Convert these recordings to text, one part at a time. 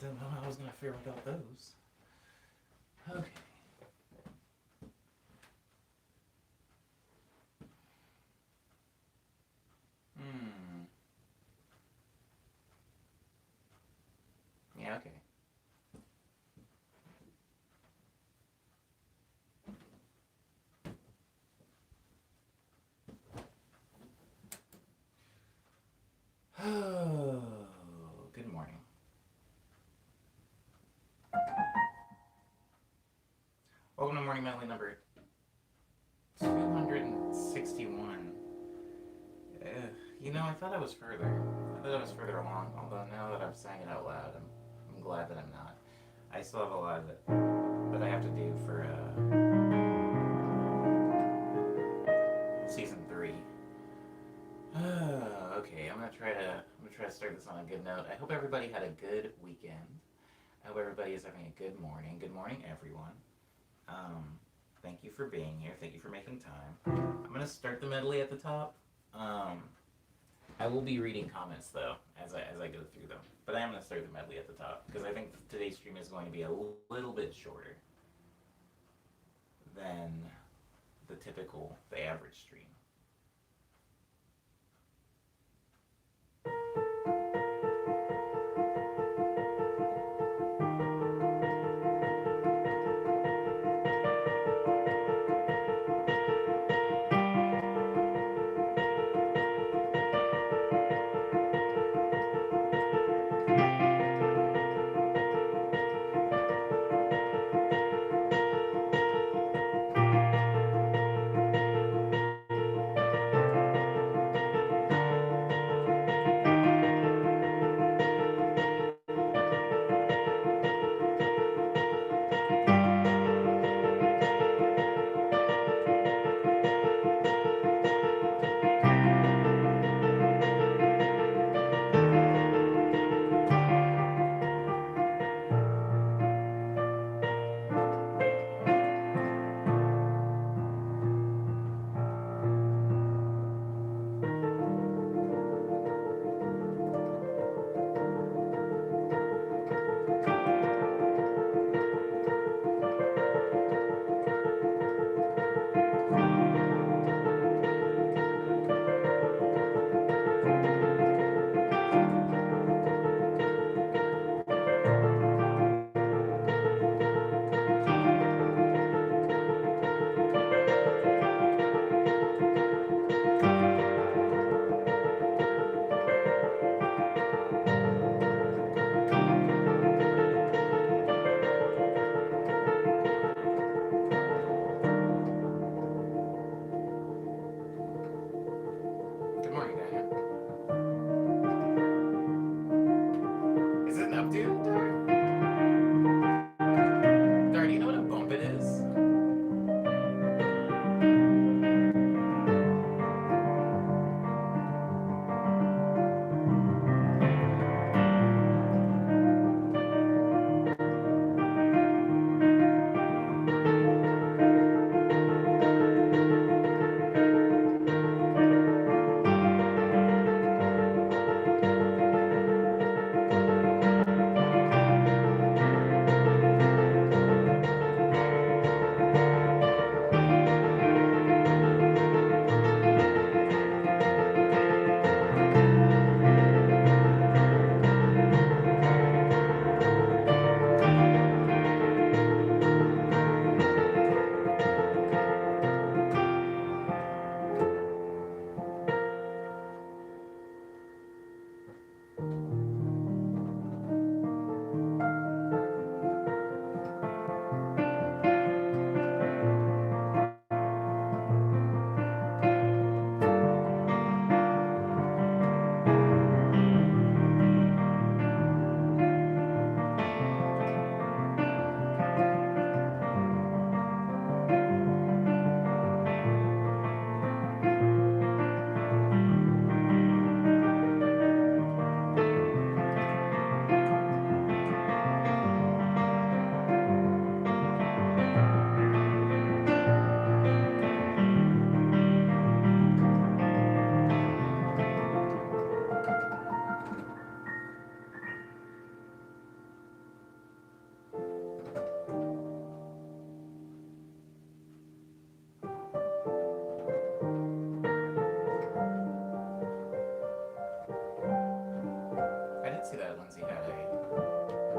didn't know how I was gonna fare without those. Okay. Hmm. Yeah, okay. Oh, good morning. Welcome to Morning Medley number 261. Uh, I thought I was further. I thought I was further along, although now that I'm saying it out loud, I'm glad that I'm not. I still have a lot that I have to do for season 3. Okay, I'm gonna try to start this on a good note. I hope everybody had a good weekend. I hope everybody is having a good morning. Good morning, everyone. Um, Thank you for being here. Thank you for making time. I'm gonna start the medley at the top. Um, I will be reading comments though as I go through them, but I am gonna start the medley at the top because I think today's stream is going to be a little bit shorter than the average stream.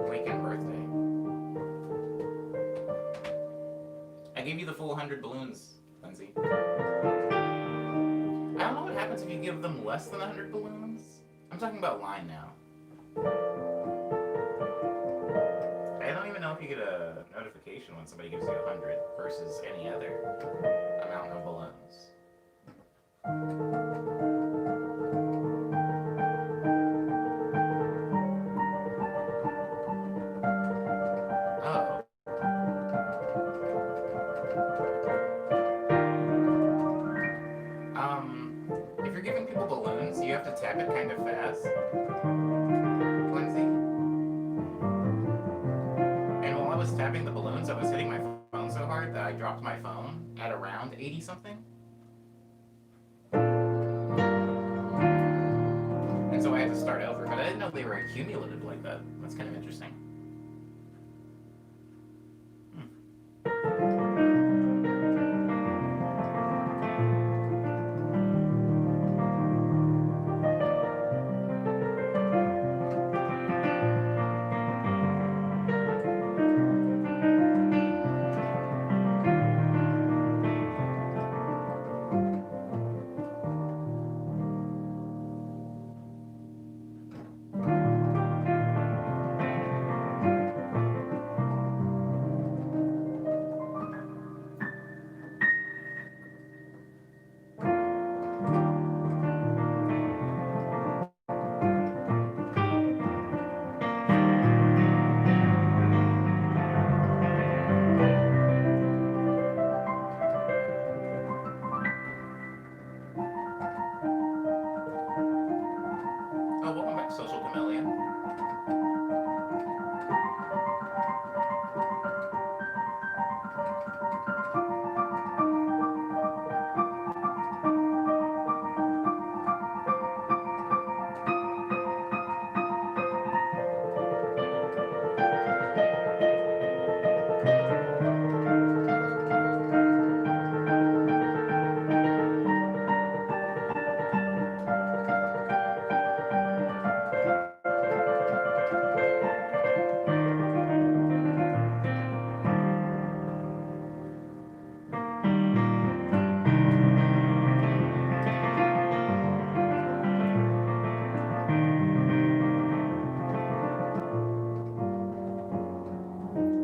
Weekend birthday. I gave you the full 100 balloons, Lindsay. I don't know what happens if you give them less than 100 balloons. I'm talking about line now. I don't even know if you get a notification when somebody gives you 100 versus any other amount of balloons. Oh. If you're giving people balloons, you have to tap it kind of fast, Lindsay. And while I was tapping the balloons, I was hitting my phone so hard that I dropped my phone at around 80 something. And so I had to start over, but I didn't know they were accumulative like that. That's kind of interesting. Oh, welcome back, Social Chameleon.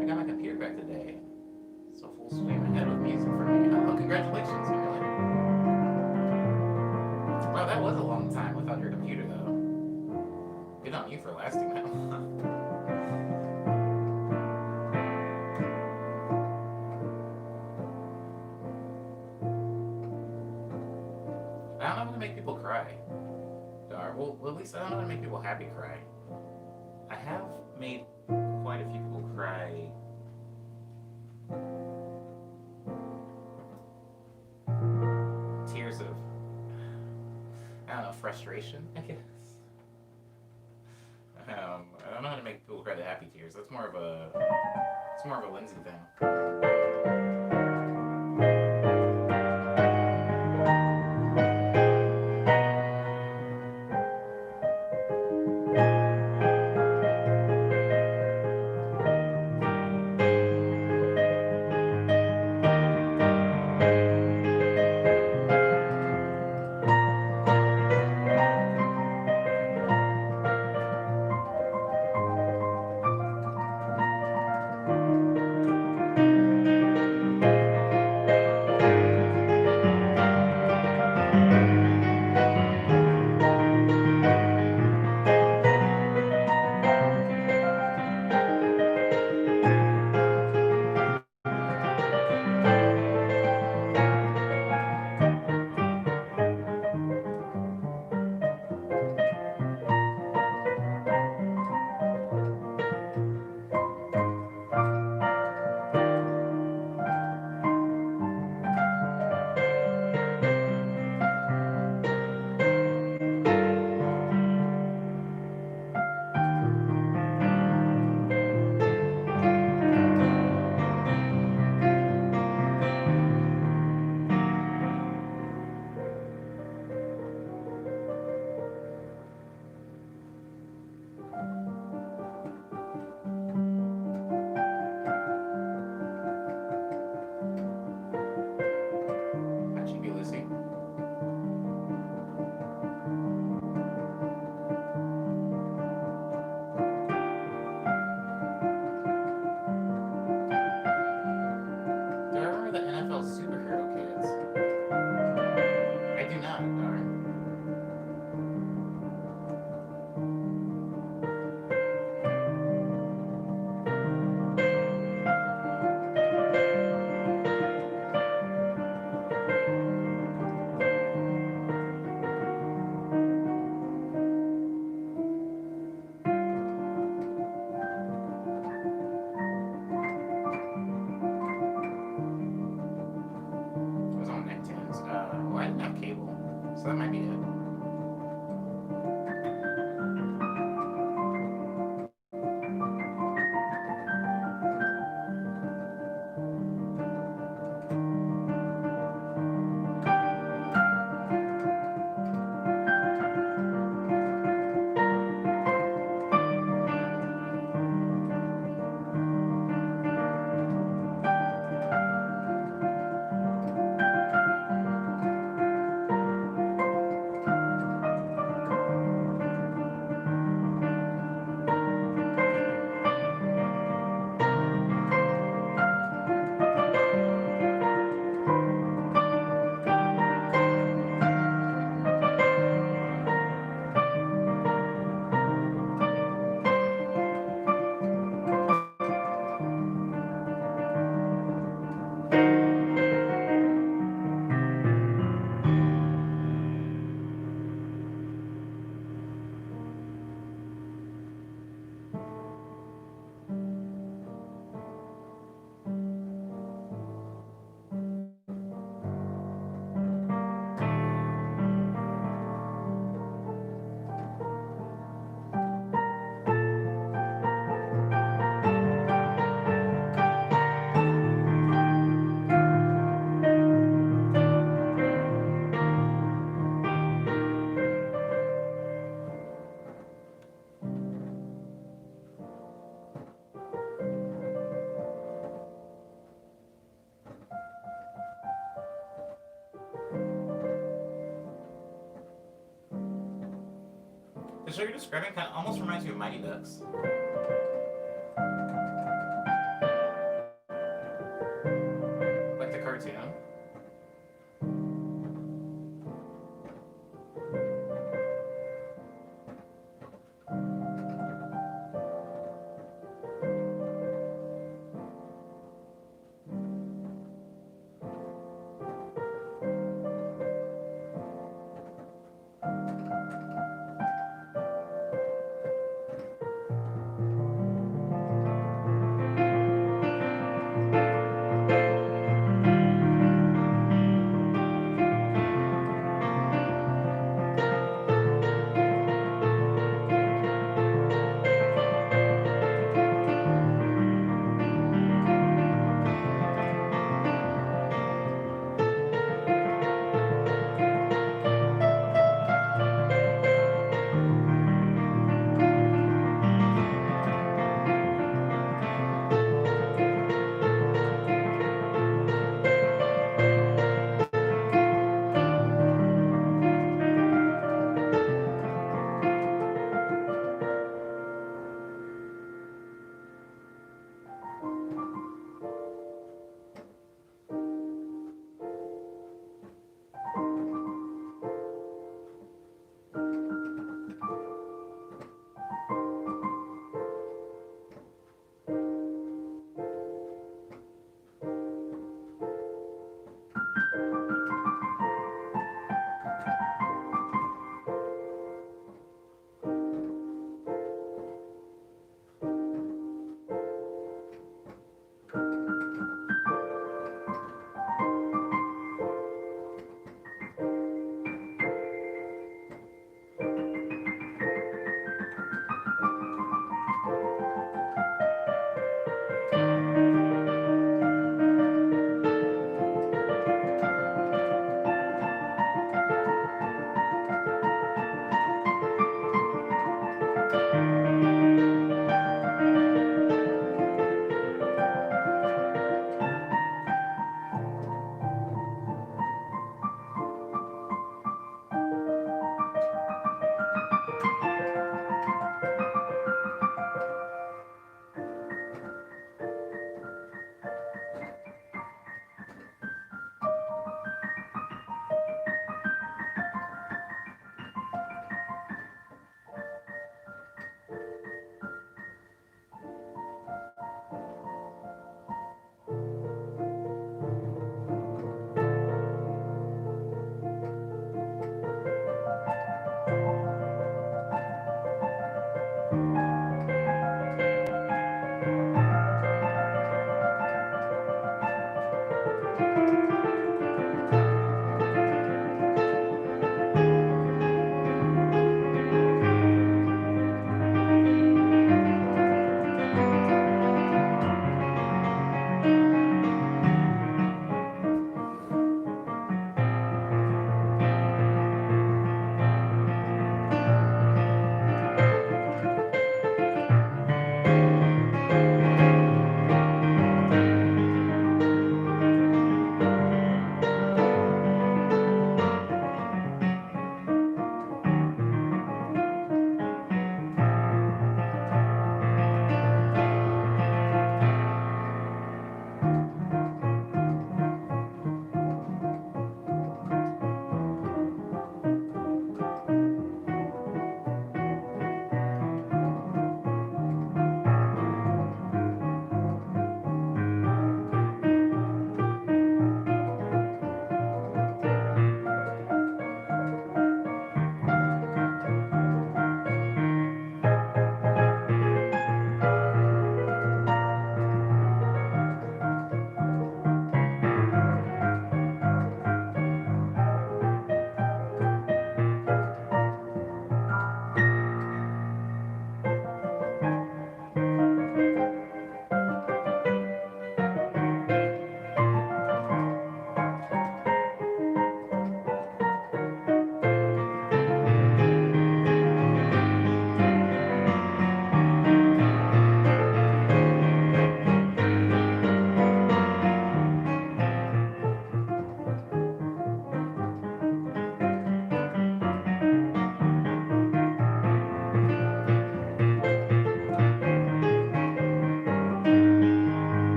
I got my computer back today. So full steam ahead with music for me. Oh, congratulations, Chameleon. Wow, that was a long time without your computer, though. Good on you for lasting that long. I don't know how to make people cry. Well, at least I don't know how to make people happy cry. I have made quite a few people cry. Tears of, I don't know, frustration, I guess. I don't know how to make people cry the happy tears. It's more of a Lindsay thing. show you're describing kind of almost reminds me of Mighty Ducks. Like the cartoon.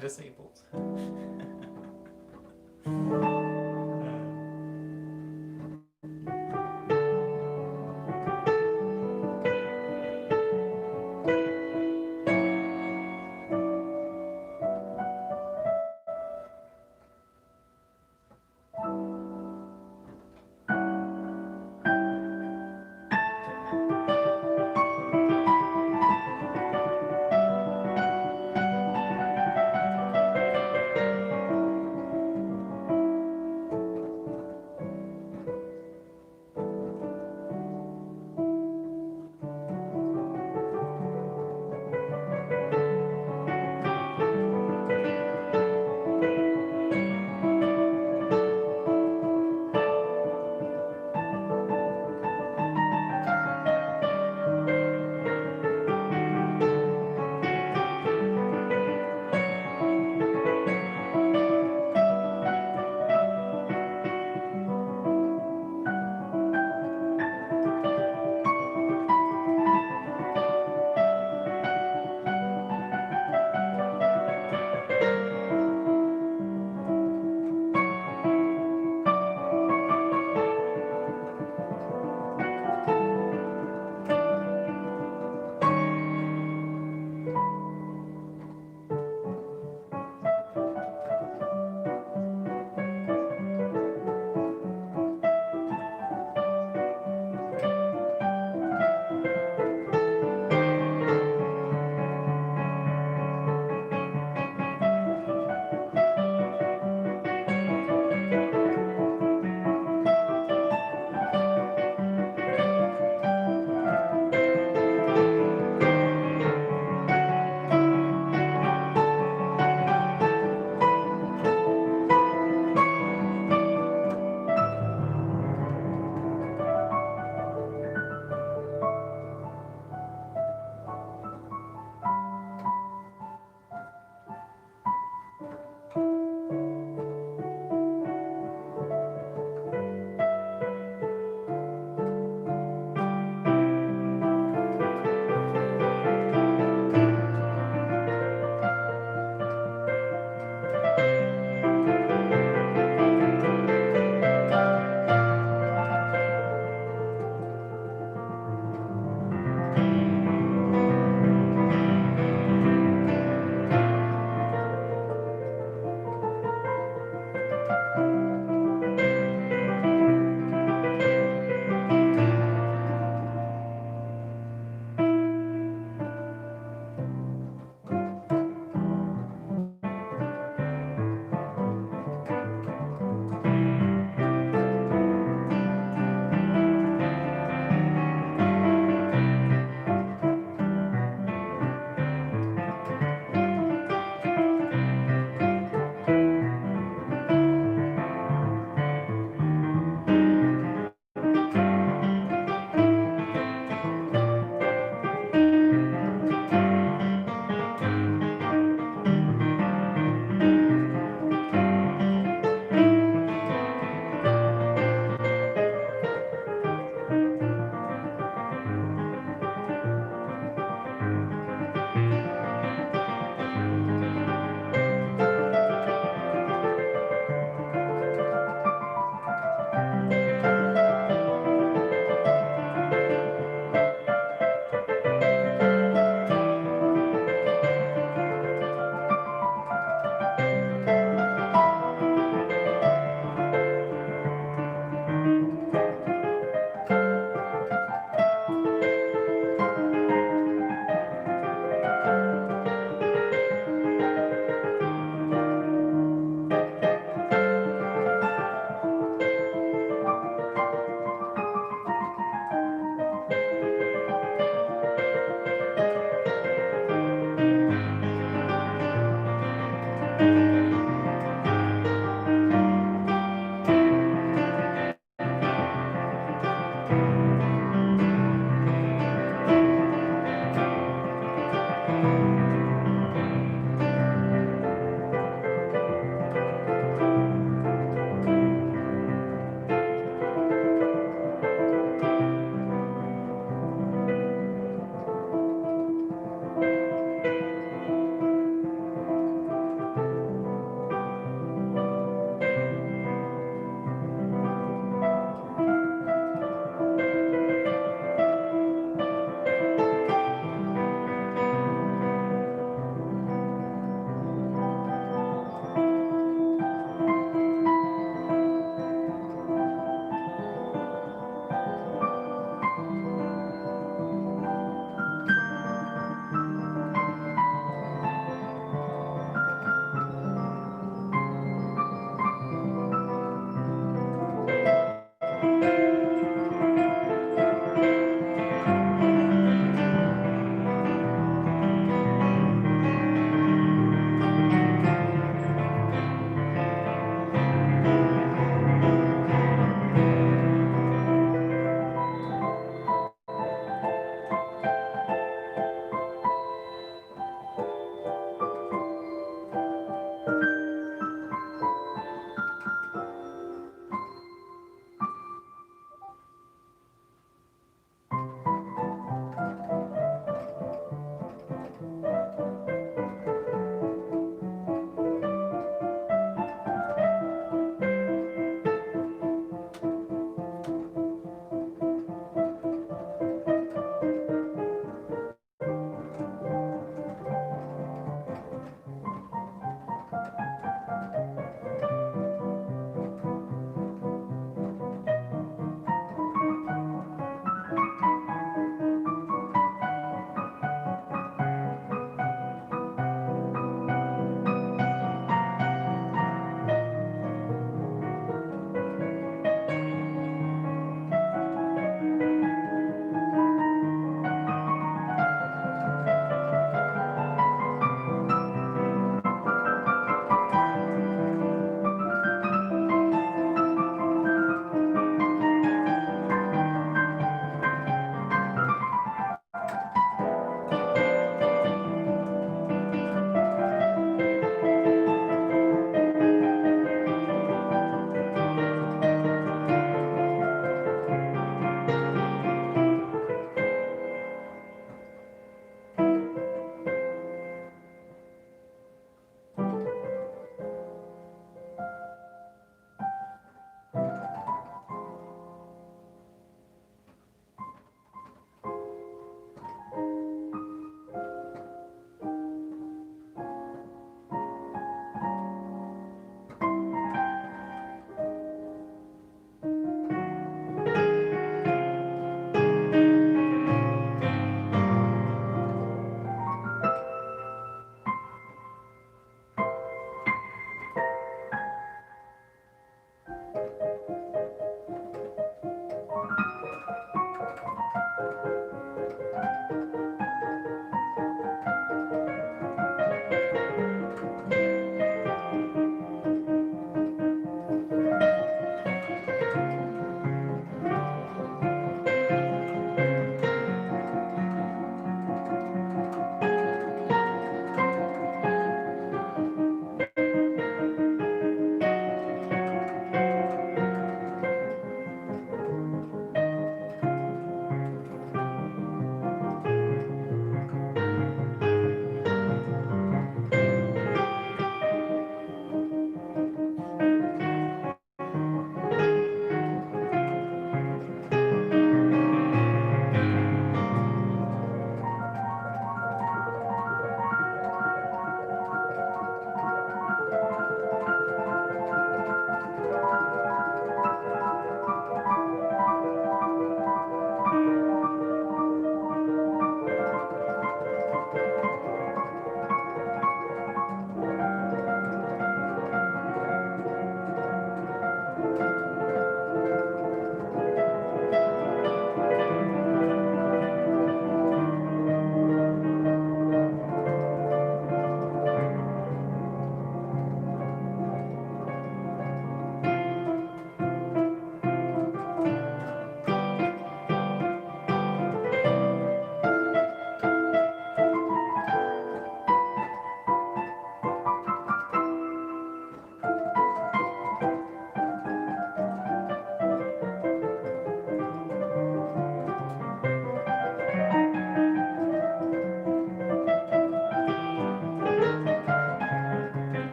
I'm disabled.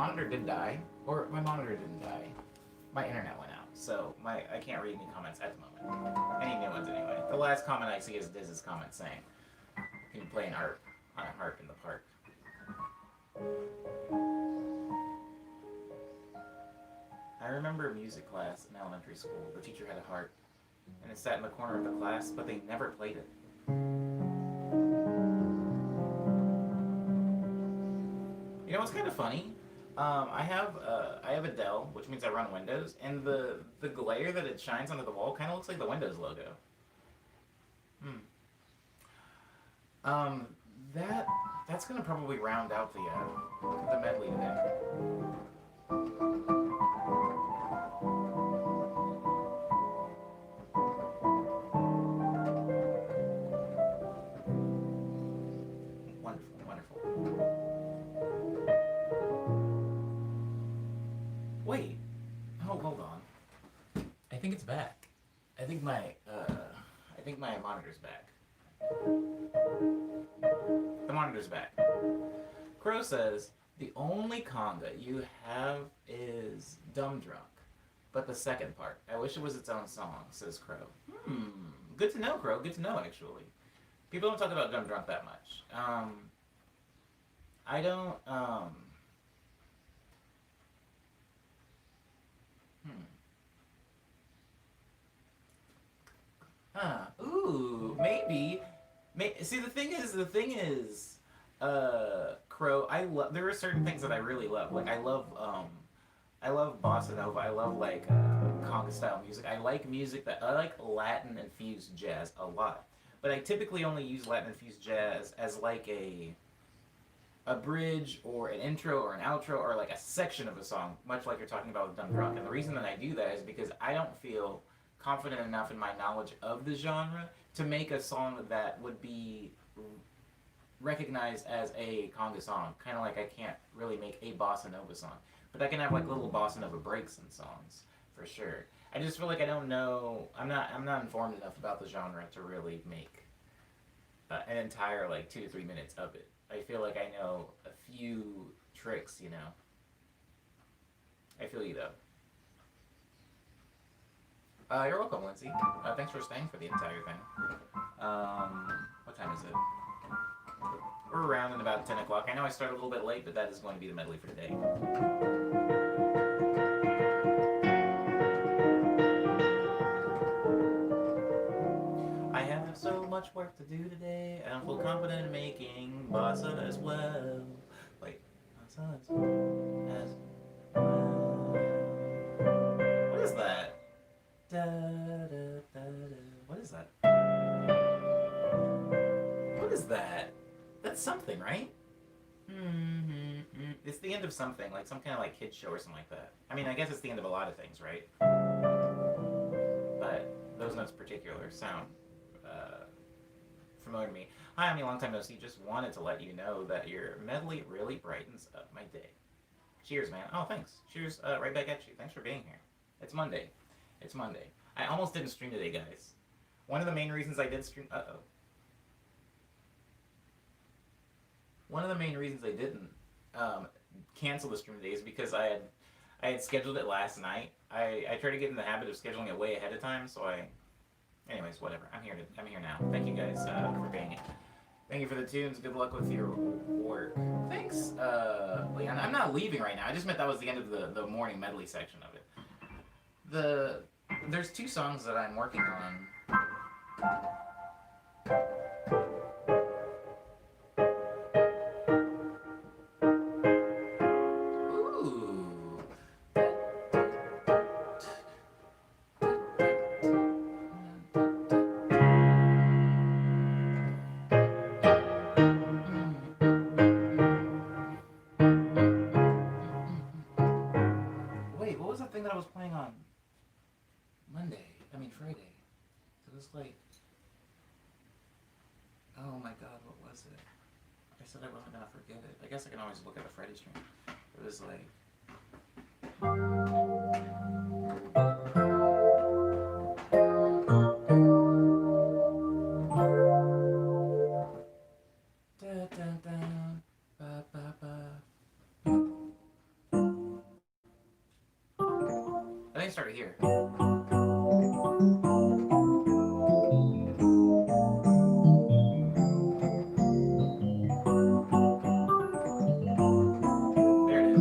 monitor did die, or my monitor didn't die. My internet went out, so I can't read any comments at the moment. Any new ones anyway. The last comment I see is Diz's comment saying, "Can you play an harp on a harp in the park?" I remember music class in elementary school. The teacher had a harp, and it sat in the corner of the class, but they never played it. You know what's kind of funny? I have a Dell, which means I run Windows, and the glare that it shines onto the wall kind of looks like the Windows logo. Hmm. Um, that's gonna probably round out the medley today. Wonderful, wonderful. Wait. Oh, hold on. I think it's back. I think my monitor's back. The monitor's back. Crow says the only conga you have is Dumb Drunk, but the second part. I wish it was its own song, says Crow. Good to know, Crow. Good to know, actually. People don't talk about Dumb Drunk that much. I don't. Ooh, maybe. See, the thing is, Crow. There are certain things that I really love. Like I love bossa nova. I love like conga style music. I like Latin infused jazz a lot. But I typically only use Latin infused jazz as like a bridge or an intro or an outro or like a section of a song, much like you're talking about with Dumb Drunk. And the reason that I do that is because I don't feel confident enough in my knowledge of the genre to make a song that would be recognized as a conga song. Kind of like I can't really make a bossa nova song, but I can have like little bossa nova breaks in songs for sure. I just feel like I don't know. I'm not informed enough about the genre to really make an entire like 2 to 3 minutes of it. I feel like I know a few tricks, you know. I feel you though. You're welcome, Lindsay. Thanks for staying for the entire thing. What time is it? We're around in about 10 o'clock. I know I started a little bit late, but that is going to be the medley for today. I have so much work to do today. I don't feel confident in making bossa as well. Wait, bossa as well. What is that? Da, da, da, da. What is that? What is that? That's something, right? It's the end of something, like some kind of like kids show or something like that. I mean, I guess it's the end of a lot of things, right? But those notes in particular sound familiar to me. Hi, I'm a long time no see. Just wanted to let you know that your medley really brightens up my day. Cheers, man. Oh, thanks. Cheers, right back at you. Thanks for being here. It's Monday. It's Monday. I almost didn't stream today, guys. One of the main reasons I did stream. One of the main reasons I didn't cancel the stream today is because I had scheduled it last night. I try to get in the habit of scheduling it way ahead of time, so anyways, whatever. I'm here now. Thank you guys for being here. Thank you for the tunes. Good luck with your work. Thanks, Leon. I'm not leaving right now. I just meant that was the end of the morning medley section of it. There's 2 songs that I'm working on. Ooh. Wait, what was that thing that I was playing on Friday? It was like, oh my god, what was it? I said I wasn't gonna forget it. I guess I can always look at the Friday stream. It was like, da, da, da, ba, ba, ba. I think start it here. There it is.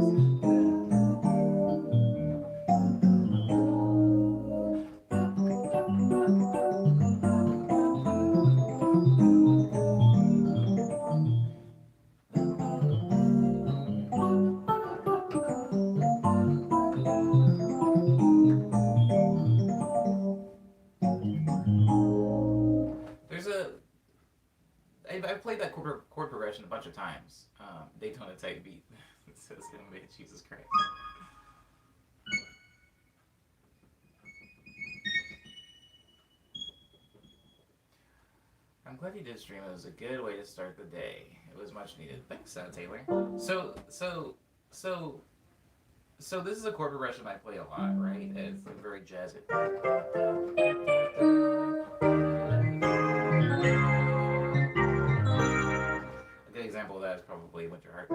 I've played that chord progression a bunch of times. Daytona type beat. It says inmate, Jesus Christ. I'm glad you did stream. It was a good way to start the day. It was much needed. Thanks, Taylor. So, so, so, so this is a chord progression I play a lot, right? It's like very jazzy. A good example of that is probably Winter Heart.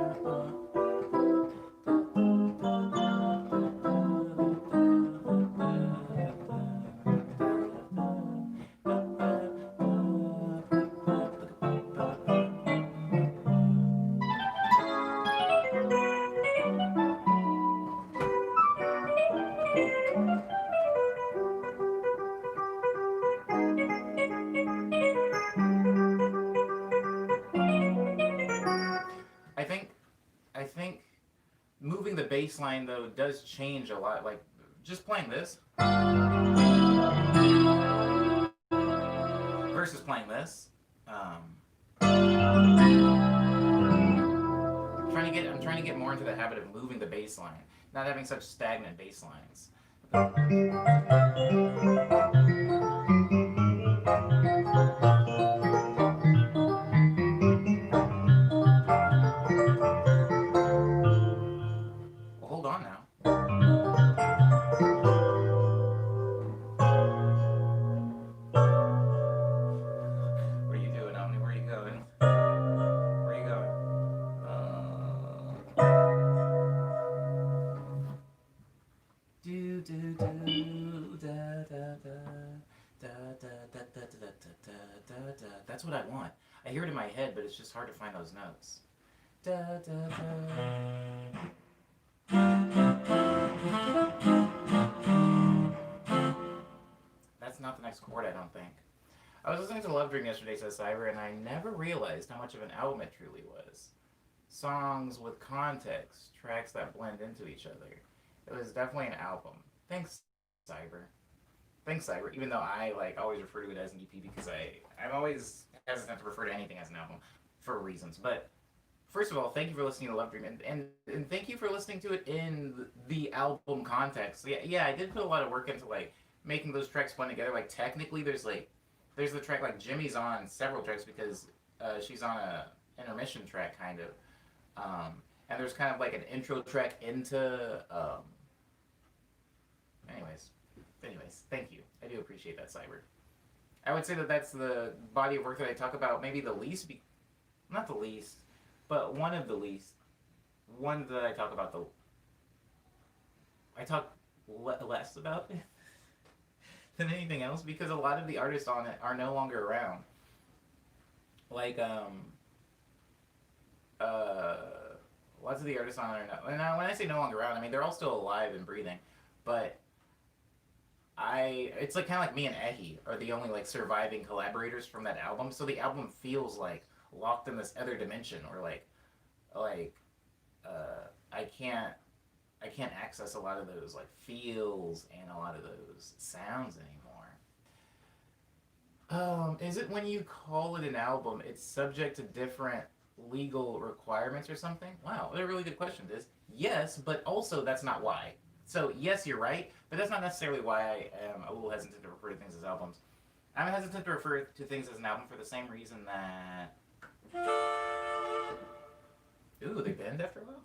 I think I think moving the bass line though does change a lot. Like just playing this versus playing this. I'm trying to get more into the habit of moving the bass line, not having such stagnant bass lines. Well, hold on now. What are you doing, Omni? Where are you going? Where are you going? Do do do da da da da da da da da da da da. That's what I want. I hear it in my head, but it's just hard to find those notes. Da da da. That's not the next chord, I don't think. I was listening to Love Dream yesterday, says Cyber, and I never realized how much of an album it truly was. Songs with context, tracks that blend into each other. It was definitely an album. Thanks, Cyber. Thanks, Cyber. Even though I like always refer to it as an EP because I'm always hesitant to refer to anything as an album for reasons. But first of all, thank you for listening to Love Dream, and thank you for listening to it in the album context. Yeah, I did put a lot of work into like making those tracks blend together. Like technically, there's the track like Jimmy's on several tracks because she's on a intermission track kind of, and there's kind of like an intro track into. Anyways, thank you. I do appreciate that, Cyber. I would say that that's the body of work that I talk about. Maybe the least, not the least, but one of the least. One that I talk about I talk less about it than anything else because a lot of the artists on it are no longer around. Like lots of the artists on it are no. And now when I say no longer around, I mean they're all still alive and breathing, but it's like kind of like me and Ehi are the only like surviving collaborators from that album. So the album feels like locked in this other dimension, or like I can't access a lot of those like feels and a lot of those sounds anymore. Is it when you call it an album, it's subject to different legal requirements or something? Wow, what a really good question, Diz. Yes, but also that's not why. So yes, you're right, but that's not necessarily why I am a little hesitant to refer to things as albums. I'm hesitant to refer to things as an album for the same reason that... Ooh, they bend after a while?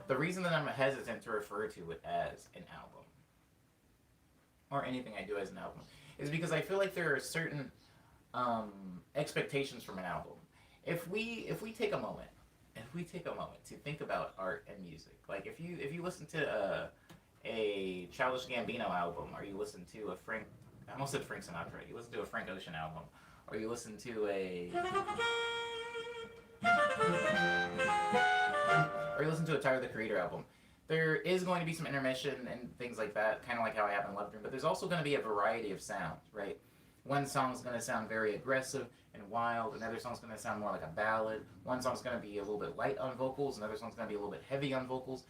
The reason that I'm hesitant to refer to it as an album, or anything I do as an album, is because I feel like there are certain expectations from an album. If we take a moment if we take a moment to think about art and music, like if you listen to a Childish Gambino album, or you listen to a Frank, I almost said Frank Sinatra, you listen to a Frank Ocean album, or you listen to a Tyler the Creator album, there is going to be some intermission and things like that, kind of like how I have in Love Dream, but there's also going to be a variety of sounds, right? One song's going to sound very aggressive and wild, another song's going to sound more like a ballad, one song's going to be a little bit light on vocals, another song's going to be a little bit heavy on vocals.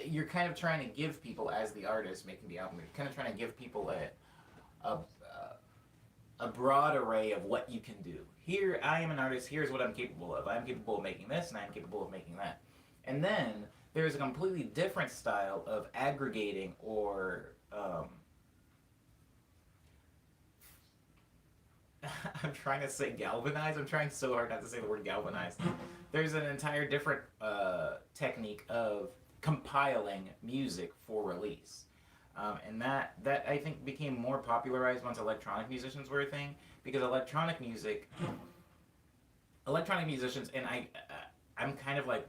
You're kind of trying to give people, as the artist making the album, you're kind of trying to give people a, a broad array of what you can do. Here, I am an artist, here's what I'm capable of. I'm capable of making this, and I'm capable of making that. And then there's a completely different style of aggregating or I'm trying to say galvanize. I'm trying so hard not to say the word galvanize. There's an entire different technique of compiling music for release. And that I think became more popularized once electronic musicians were a thing, because electronic musicians, and I'm kind of like,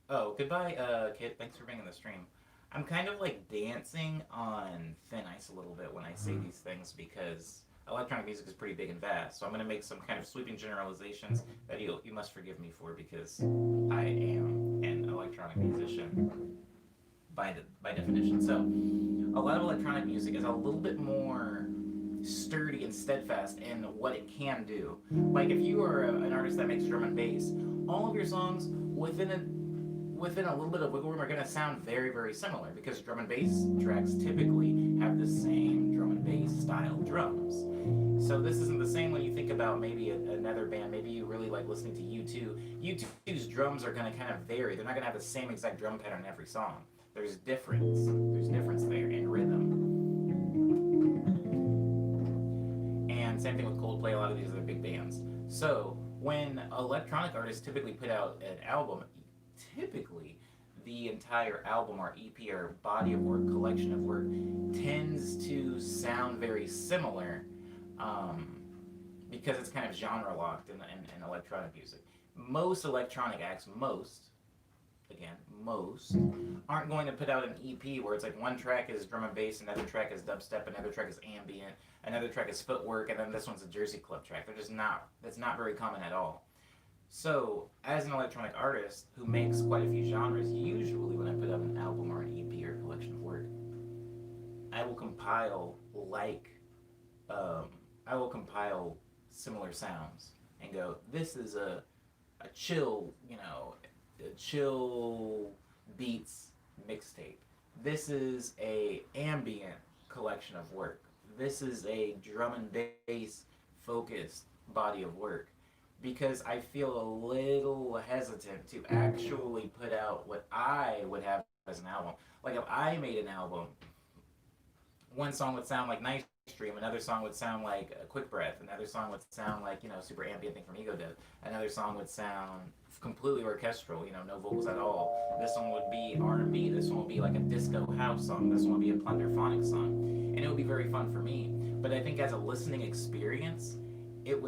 oh, goodbye, kid, thanks for being in the stream. I'm kind of like dancing on thin ice a little bit when I say these things, because electronic music is pretty big and vast. So I'm going to make some kind of sweeping generalizations that you must forgive me for, because I am an electronic musician by definition. So a lot of electronic music is a little bit more sturdy and steadfast in what it can do. Like if you are an artist that makes drum and bass, all of your songs within a little bit of wiggle room are going to sound very, very similar, because drum and bass tracks typically have the same drum and bass style drums. So this isn't the same when you think about maybe another band. Maybe you really like listening to U2. U2's drums are going to kind of vary. They're not going to have the same exact drum pattern in every song. There's difference. There's difference there in rhythm. And same thing with Coldplay, a lot of these other big bands. So when electronic artists typically put out an album, typically the entire album or EP or body of work, collection of work, tends to sound very similar, because it's kind of genre locked in electronic music. Most electronic acts, most aren't going to put out an EP where it's like one track is drum and bass, another track is dubstep, another track is ambient, another track is footwork, and then this one's a Jersey Club track. That's not very common at all. So, as an electronic artist who makes quite a few genres, usually when I put out an album or an EP or a collection of work, I will compile similar sounds and go, this is a chill, chill beats mixtape. This is a ambient collection of work. This is a drum and bass focused body of work. Because I feel a little hesitant to actually put out what I would have as an album. Like if I made an album, one song would sound like Nice Stream, another song would sound like a Quick Breath, another song would sound like, super ambient thing from Ego Death, another song would sound completely orchestral, no vocals at all. This one would be R&B, this one would be like a disco house song, this one would be a plunderphonic song, and it would be very fun for me. But I think as a listening experience, it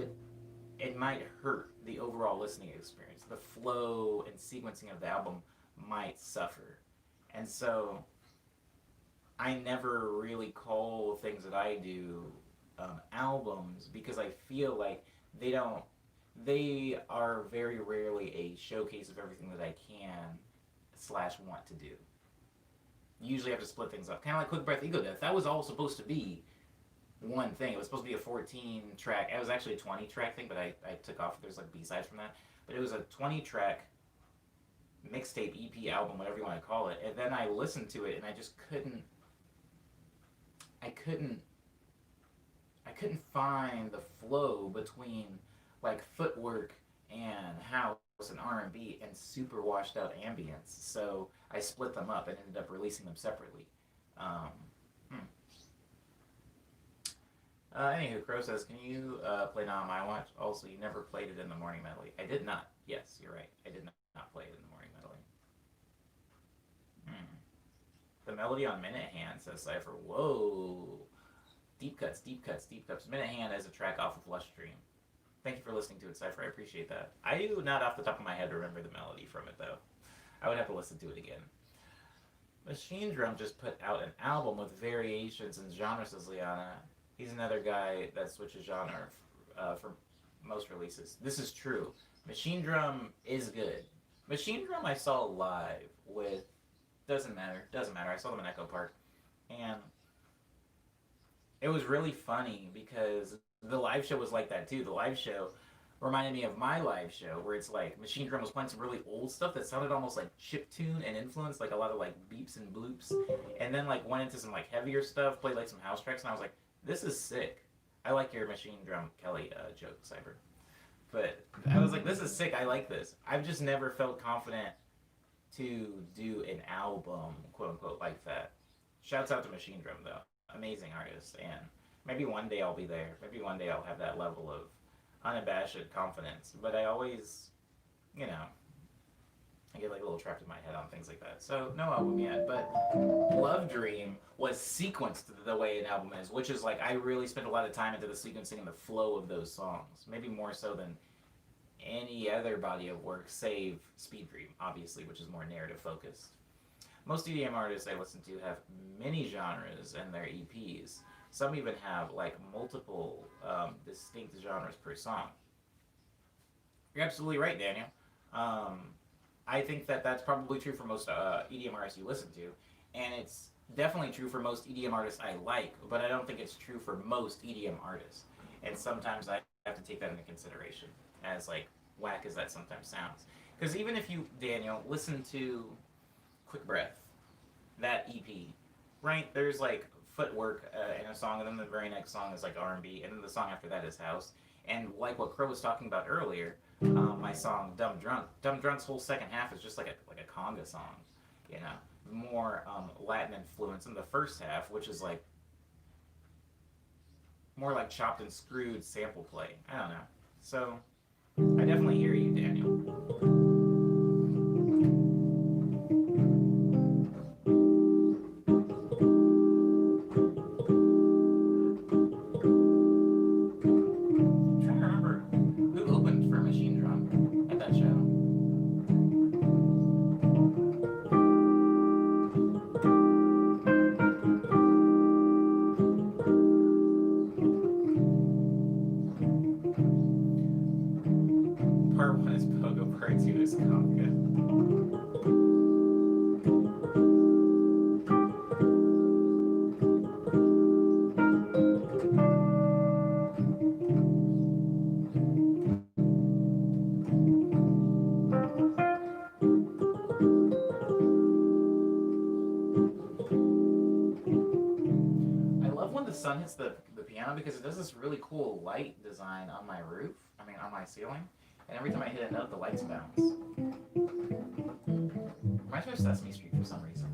might hurt the overall listening experience. The flow and sequencing of the album might suffer. And so I never really call things that I do albums, because I feel like they are very rarely a showcase of everything that I can/want to do. Usually I have to split things up. Kind of like Quick Breath, Ego Death. That was all supposed to be one thing. It was supposed to be a 14 track. It was actually a 20 track thing, but I took off. There's like B-sides from that. But it was a 20 track mixtape, EP, album, whatever you want to call it. And then I listened to it and I just couldn't find the flow between like footwork and house and R&B and super washed out ambience. So I split them up and ended up releasing them separately. Anywho, Crow says, can you play Not On My Watch? Also, you never played it in the morning medley. I did not. Yes, you're right. I did not play it in the morning medley. The melody on Minute Hand, says Cypher. Whoa. Deep cuts, deep cuts, deep cuts. Minute Hand is a track off of Lush Dream. Thank you for listening to it, Cypher. I appreciate that. I do not off the top of my head remember the melody from it, though. I would have to listen to it again. Machine Drum just put out an album with variations in genre, says Liana. He's another guy that switches genre for most releases. This is true. Machine Drum is good. Machine Drum I saw live with, doesn't matter. I saw them in Echo Park. And it was really funny because the live show was like that too. The live show reminded me of my live show where it's like Machine Drum was playing some really old stuff that sounded almost like chiptune and influenced like a lot of like beeps and bloops, and then like went into some like heavier stuff, played like some house tracks, and I was like, this is sick. I like your Machine Drum Kelly joke, Cyber. But I was like, this is sick. I like this. I've just never felt confident to do an album, quote unquote, like that. Shouts out to Machine Drum though, amazing artist, and maybe one day I'll be there. Maybe one day I'll have that level of unabashed confidence. But I always, you know, I get like a little trapped in my head on things like that. So no album yet, but Love Dream was sequenced the way an album is, which is like I really spent a lot of time into the sequencing and the flow of those songs, maybe more so than any other body of work, save Speed Dream, obviously, which is more narrative focused. Most EDM artists I listen to have many genres in their EPs. Some even have like multiple distinct genres per song. You're absolutely right, Daniel. I think that that's probably true for most EDM artists you listen to, and it's definitely true for most EDM artists I like, but I don't think it's true for most EDM artists. And sometimes I have to take that into consideration, as like whack as that sometimes sounds. Because even if you, Daniel, listen to Quick Breath, that EP, right? There's like footwork in a song, and then the very next song is like R&B, and then the song after that is house. And like what Crow was talking about earlier, my song Dumb Drunk. Dumb Drunk's whole second half is just like a conga song, you know, more Latin influence in the first half, which is like more like chopped and screwed sample play. I don't know. So I definitely hear you, Daniel. Sun hits the piano because it does this really cool light design on my roof. I mean, on my ceiling. And every time I hit a note, the lights bounce. Reminds me of Sesame Street for some reason.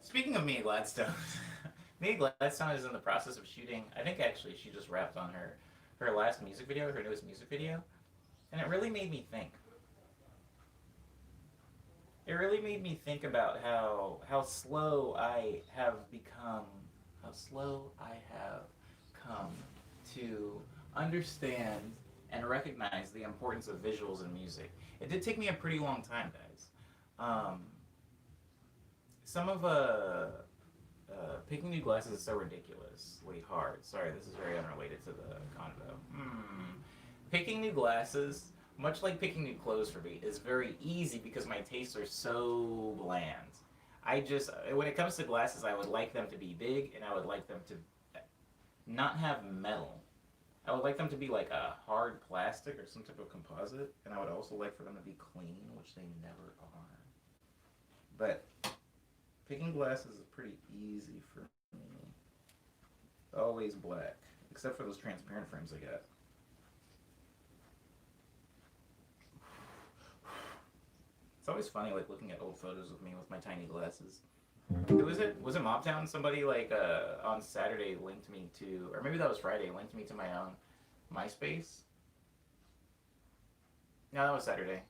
Speaking of Mia Gladstone, Mia Gladstone is in the process of shooting. I think actually she just wrapped on her last music video, her newest music video, and it really made me think. It really made me think about how slow I have become, how slow I have come to understand and recognize the importance of visuals in music. It did take me a pretty long time, guys. Some of picking new glasses is so ridiculously hard. Sorry, this is very unrelated to the convo. Picking new glasses, much like picking new clothes for me, is very easy because my tastes are so bland. When it comes to glasses, I would like them to be big and I would like them to not have metal. I would like them to be like a hard plastic or some type of composite, and I would also like for them to be clean, which they never are. But picking glasses is pretty easy for me. Always black, except for those transparent frames I got. It's always funny, like looking at old photos of me with my tiny glasses. Who was it? Was it Mobtown? Somebody like on Saturday linked me to, or maybe that was Friday, linked me to my own MySpace. No, that was Saturday,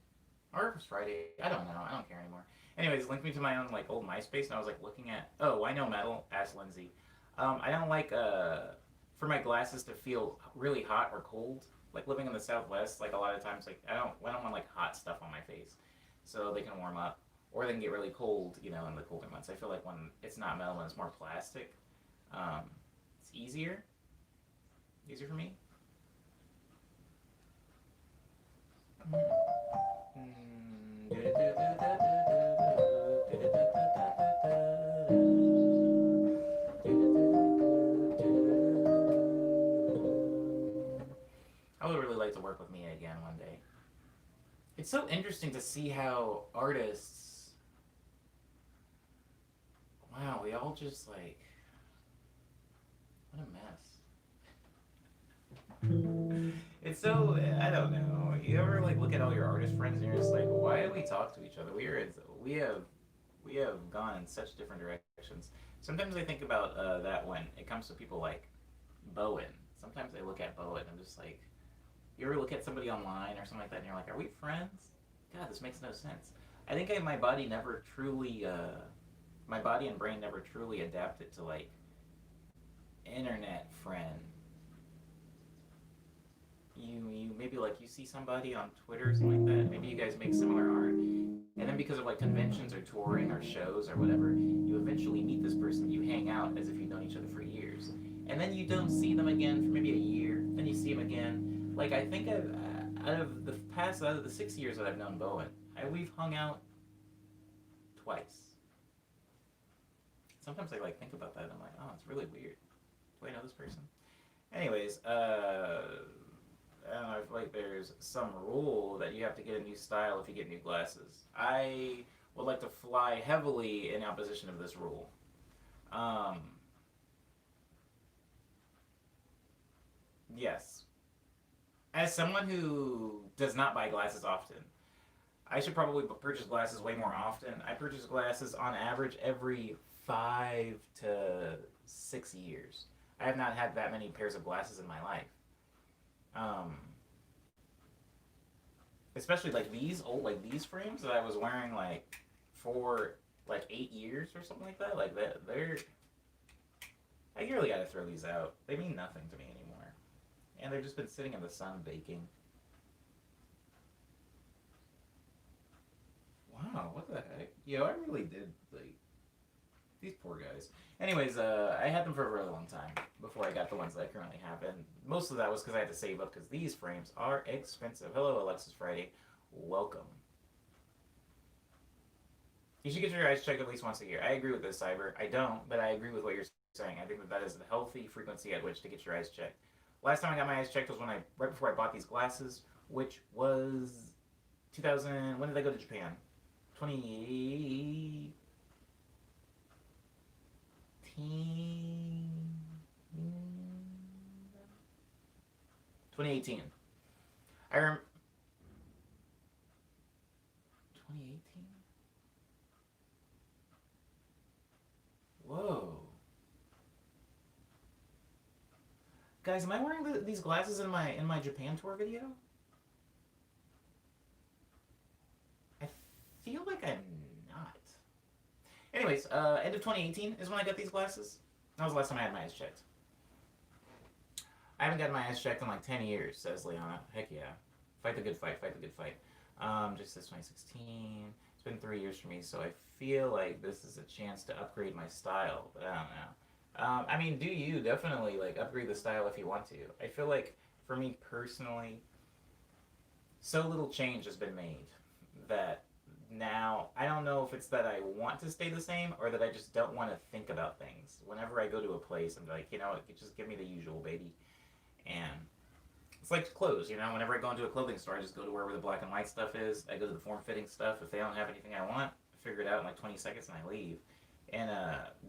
or it was Friday. I don't know. I don't care anymore. Anyways, linked me to my own like old MySpace, and I was like looking at. Oh, I know metal. Ask Lindsay. I don't like for my glasses to feel really hot or cold. Like living in the Southwest, like a lot of times, like I don't want like hot stuff on my face, so they can warm up, or they can get really cold, in the colder months. I feel like when it's not metal and it's more plastic, it's easier for me. I would really like to work with Mia again one day. It's so interesting to see how artists. Wow, we all just like. What a mess. It's so. I don't know. You ever like look at all your artist friends and you're just like, why do we talk to each other? We have we have gone in such different directions. Sometimes I think about that when it comes to people like Bowen. Sometimes I look at Bowen and I'm just like, you ever look at somebody online or something like that and you're like, are we friends? God, this makes no sense. I think my body never truly, my body and brain never truly adapted to like internet friend. You maybe like you see somebody on Twitter or something like that. Maybe you guys make similar art, and then because of like conventions or touring or shows or whatever, you eventually meet this person. You hang out as if you've known each other for years, and then you don't see them again for maybe a year. Then you see them again. Like I think out of the 6 years that I've known Bowen, we've hung out twice. Sometimes I like think about that and I'm like, oh, it's really weird. Do I know this person? Anyways, I don't know if like there's some rule that you have to get a new style if you get new glasses. I would like to fly heavily in opposition of this rule. Um, yes. As someone who does not buy glasses often, I should probably purchase glasses way more often. I purchase glasses on average every 5 to 6 years. I have not had that many pairs of glasses in my life. Um, Especially like these frames that I was wearing like for like 8 years or something like that. Like they're I really gotta throw these out. They mean nothing to me anymore, and they've just been sitting in the sun baking. Wow, what the heck? Yo, I really did like these poor guys. Anyways, I had them for a really long time before I got the ones that I currently have, and most of that was because I had to save up because these frames are expensive. Hello, Alexis Friday. Welcome. You should get your eyes checked at least once a year. I agree with this, Cyber. I don't, but I agree with what you're saying. I think that is the healthy frequency at which to get your eyes checked. Last time I got my eyes checked was right before I bought these glasses, which was 2000. When did I go to Japan? 2018. 2018. I remember 2018. Whoa, guys, am I wearing these glasses in my Japan tour video? I feel like I'm not. Anyways, end of 2018 is when I got these glasses. That was the last time I had my eyes checked. I haven't gotten my eyes checked in like 10 years, says Liana. Heck yeah. Fight the good fight, fight the good fight. Just this 2016. It's been 3 years for me, so I feel like this is a chance to upgrade my style, but I don't know. I mean, do you definitely like upgrade the style if you want to. I feel like for me personally, so little change has been made that now I don't know if it's that I want to stay the same or that I just don't want to think about things. Whenever I go to a place, I'm like, just give me the usual, baby. And It's like clothes, you know. Whenever I go into a clothing store, I just go to wherever the black and white stuff is. I go to the form-fitting stuff. If they don't have anything I want, I figure it out in like 20 seconds and I leave. And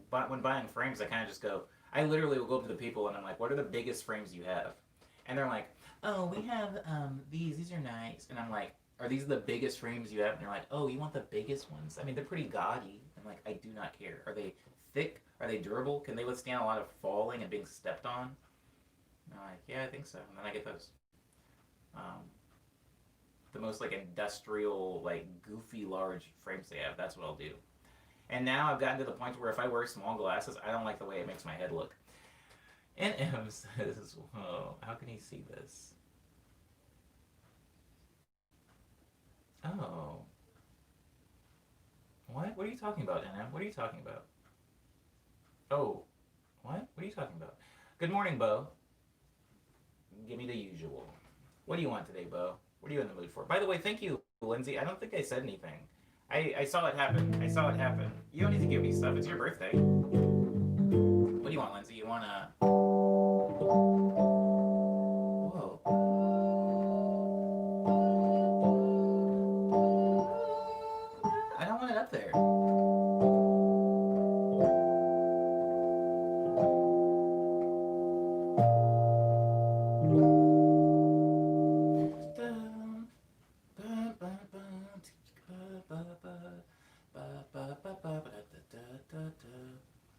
but when buying frames, I kind of just go. I literally will go up to the people and I'm like, "What are the biggest frames you have?" And they're like, "Oh, we have these. These are nice." And I'm like, "Are these the biggest frames you have?" And they're like, "Oh, you want the biggest ones? I mean, they're pretty gaudy." I'm like, "I do not care. Are they thick? Are they durable? Can they withstand a lot of falling and being stepped on?" And I'm like, "Yeah, I think so." And then I get those. Um, the most like industrial, like goofy, large frames they have. That's what I'll do. And now I've gotten to the point where if I wear small glasses, I don't like the way it makes my head look. And M says, "Whoa, how can he see this?" Oh, what? What are you talking about, NM? What are you talking about? Oh, what? What are you talking about? Good morning, Bo. Give me the usual. What do you want today, Bo? What are you in the mood for? By the way, thank you, Lindsay. I don't think I said anything. I saw it happen. I saw it happen. You don't need to give me stuff. It's your birthday. What do you want, Lindsay? You want to... Whoa. I don't want it up there.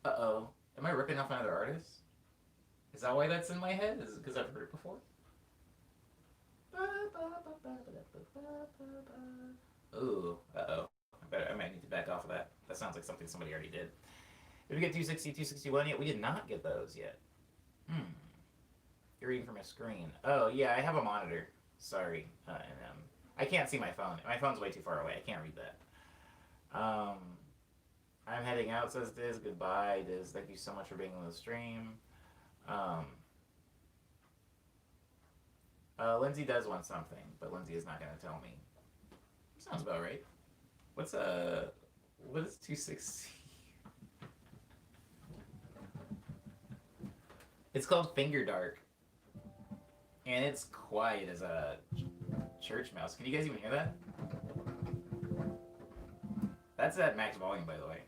Uh-oh. Am I ripping off another artist? Is that why that's in my head? Is it because I've heard it before? Ooh, uh-oh. I might need to back off of that. That sounds like something somebody already did. Did we get 260, 261 yet? We did not get those yet. Hmm. You're reading from a screen. Oh, yeah, I have a monitor. Sorry. I can't see my phone. My phone's way too far away. I can't read that. I'm heading out, says Diz. Goodbye, Diz. Thank you so much for being on the stream. Lindsay does want something, but Lindsay is not going to tell me. Sounds about right. What is 260? It's called Finger Dark. And it's quiet as a church mouse. Can you guys even hear that? That's at max volume, by the way.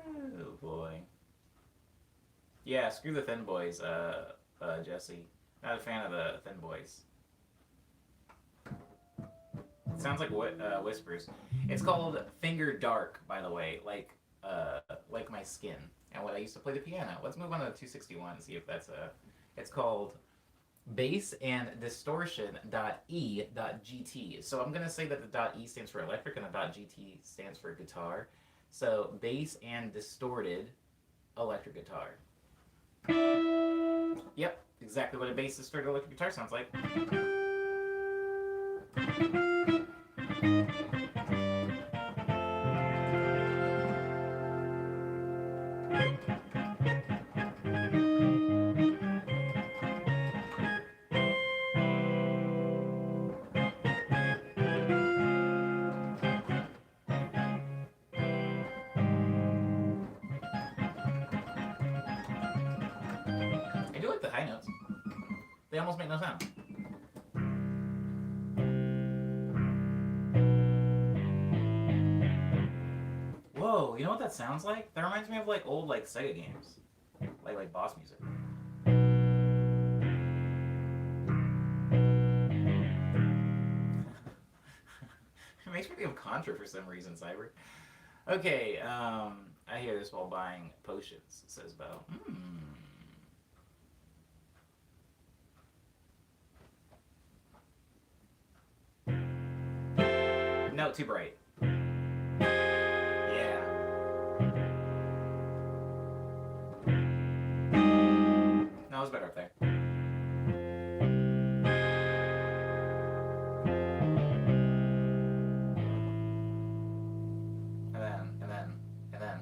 Oh boy. Yeah, screw the Thin Boys, Jesse. Not a fan of the Thin Boys. It sounds like whispers. It's called Finger Dark, by the way, like my skin. And what I used to play the piano. Let's move on to 261 and see if that's a... It's called Bass and Distortion.E.GT. So I'm going to say that the .E stands for electric and the .GT stands for guitar. So bass and distorted electric guitar. Yep, exactly what a bass distorted electric guitar sounds like. I do like the high notes. They almost make no sound. Whoa, you know what that sounds like? That reminds me of like old like Sega games. Like boss music. It makes me think of Contra for some reason, Cyber. Okay, I hear this while buying potions, says Bo. No, too bright. Yeah. No, it was better up there. And then.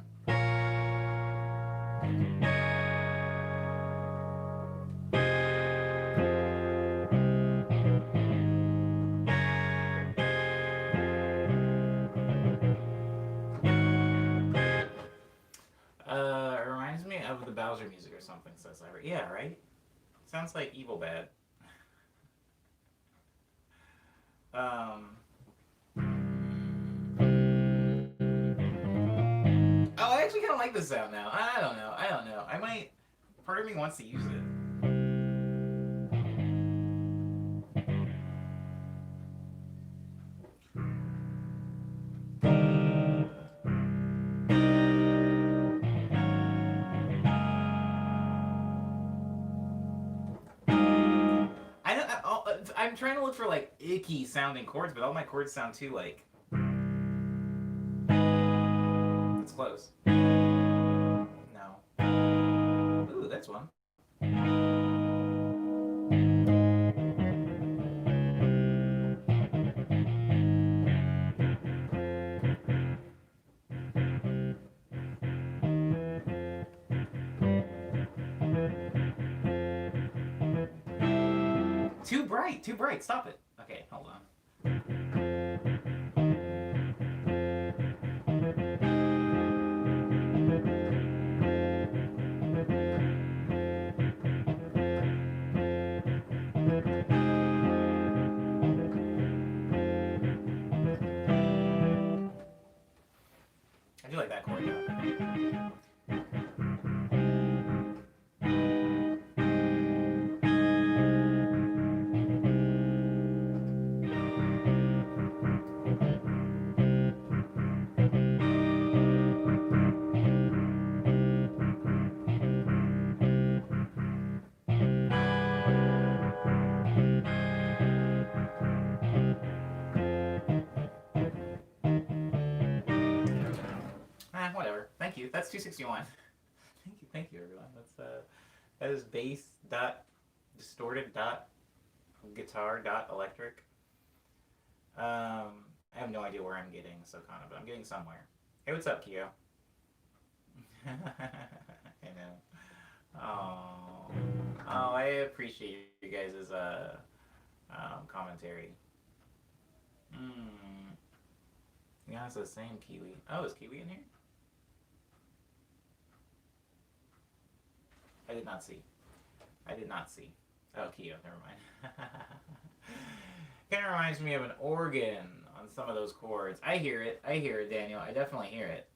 Bowser music or something, says Cyber. Yeah, right? Sounds like Evil Bad. Oh, I actually kind of like this sound now. I don't know. I might... Part of me wants to use it. I'm trying to look for like icky sounding chords, but all my chords sound too like. It's close. No. Ooh, that's one. Too bright, too bright. Stop it. Okay, hold on. I do like that chord though. Whatever. Thank you. That's 261. Thank you, everyone. That is bass dot distorted dot guitar dot electric. I have no idea where I'm getting Sokana, but I'm getting somewhere. Hey, what's up, Kyo? I know. Oh, I appreciate you guys' commentary. Yeah, it's the same Kiwi. Oh, is Kiwi in here? I did not see. Oh, Kyo, never mind. Kind of reminds me of an organ on some of those chords. I hear it, Daniel. I definitely hear it.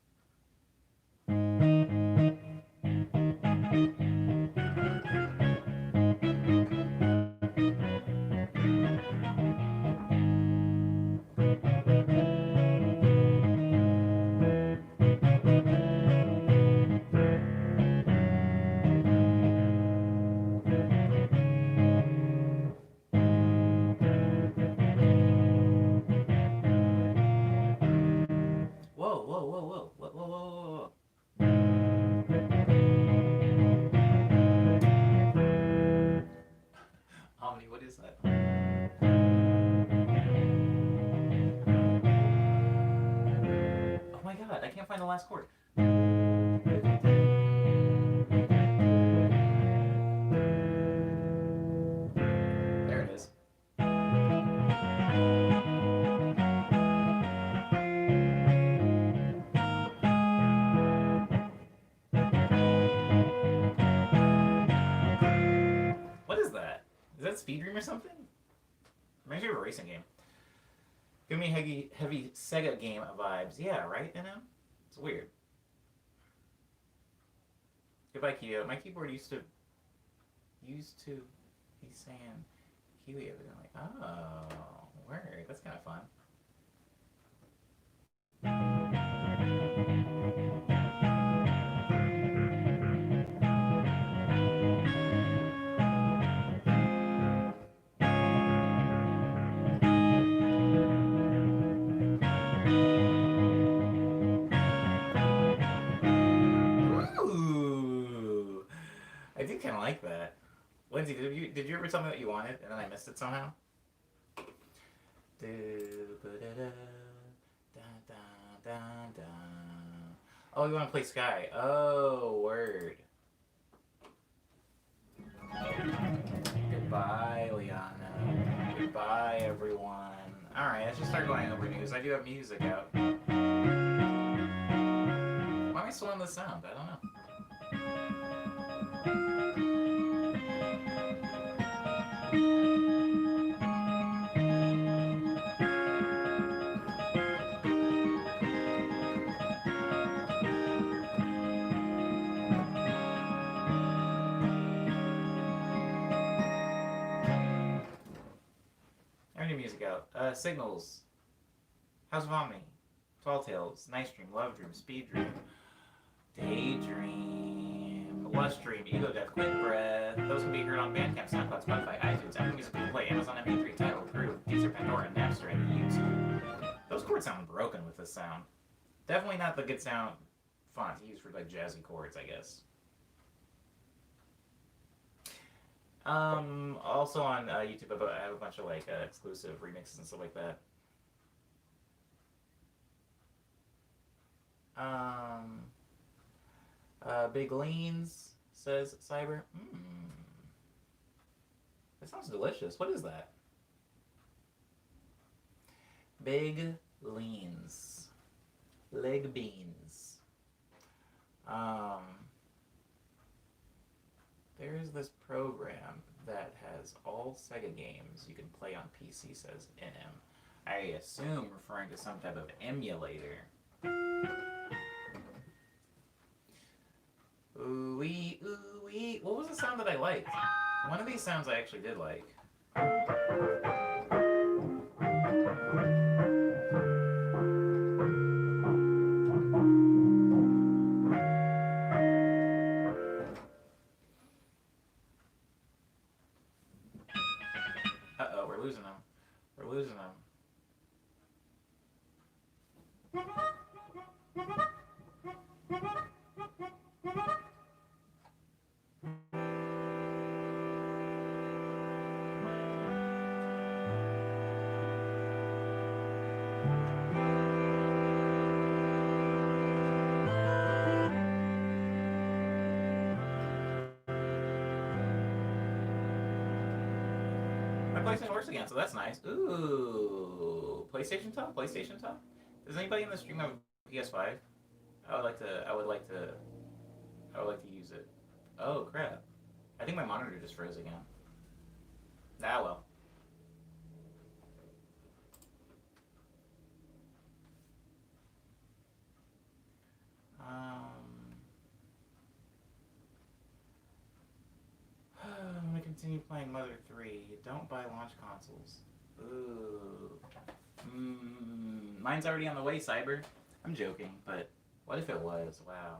Omni, what is that? Oh my god, I can't find the last chord. There it is. What is that? Is that Speed Dream or something? Reminds me of a racing game. Give me heavy Sega game vibes. Yeah, right? You know? It's weird. Goodbye, Kyo. My keyboard used to be saying Kiwi evidently. Oh, word. That's kind of fun. Ooh, I do kind of like that. Lindsay, did you ever tell me what you wanted and then I missed it somehow? Oh, you want to play Sky? Oh, word. Goodbye, Liana. Goodbye, everyone. Alright, let's just start going over news. I do have music out. Why am I still on the sound? I don't know. Any music out. Signals. House of Omni. Tall Tales. Night Dream. Love Dream. Speed Dream. Daydream. Lust Dream. Ego Death. Quick Breath. Those can be heard on Bandcamp, SoundCloud, Spotify, iTunes, Apple Music, Google Play, Amazon MP3, Tidal, Groove, Deezer, Pandora, Napster, and YouTube. Those chords sound broken with this sound. Definitely not the good sound font used for like jazzy chords, I guess. Also on YouTube, I have a bunch of like exclusive remixes and stuff like that. Big Leans says Cyber. That sounds delicious. What is that? Big Leans. Leg beans. There's this program that has all Sega games you can play on PC, says NM. I assume referring to some type of emulator. Ooh-wee, ooh-wee. What was the sound that I liked? One of these sounds I actually did like. Uh-oh, we're losing them. We're losing them. My PlayStation works again, so that's nice. Ooh, PlayStation Talk, PlayStation Talk. Does anybody in the stream have PS5? I would like to use it. Oh crap! I think my monitor just froze again. Ah well. I'm gonna continue playing Mother 3. Don't buy launch consoles. Ooh. Mine's already on the way, Cyber. I'm joking, but what if it was? Wow.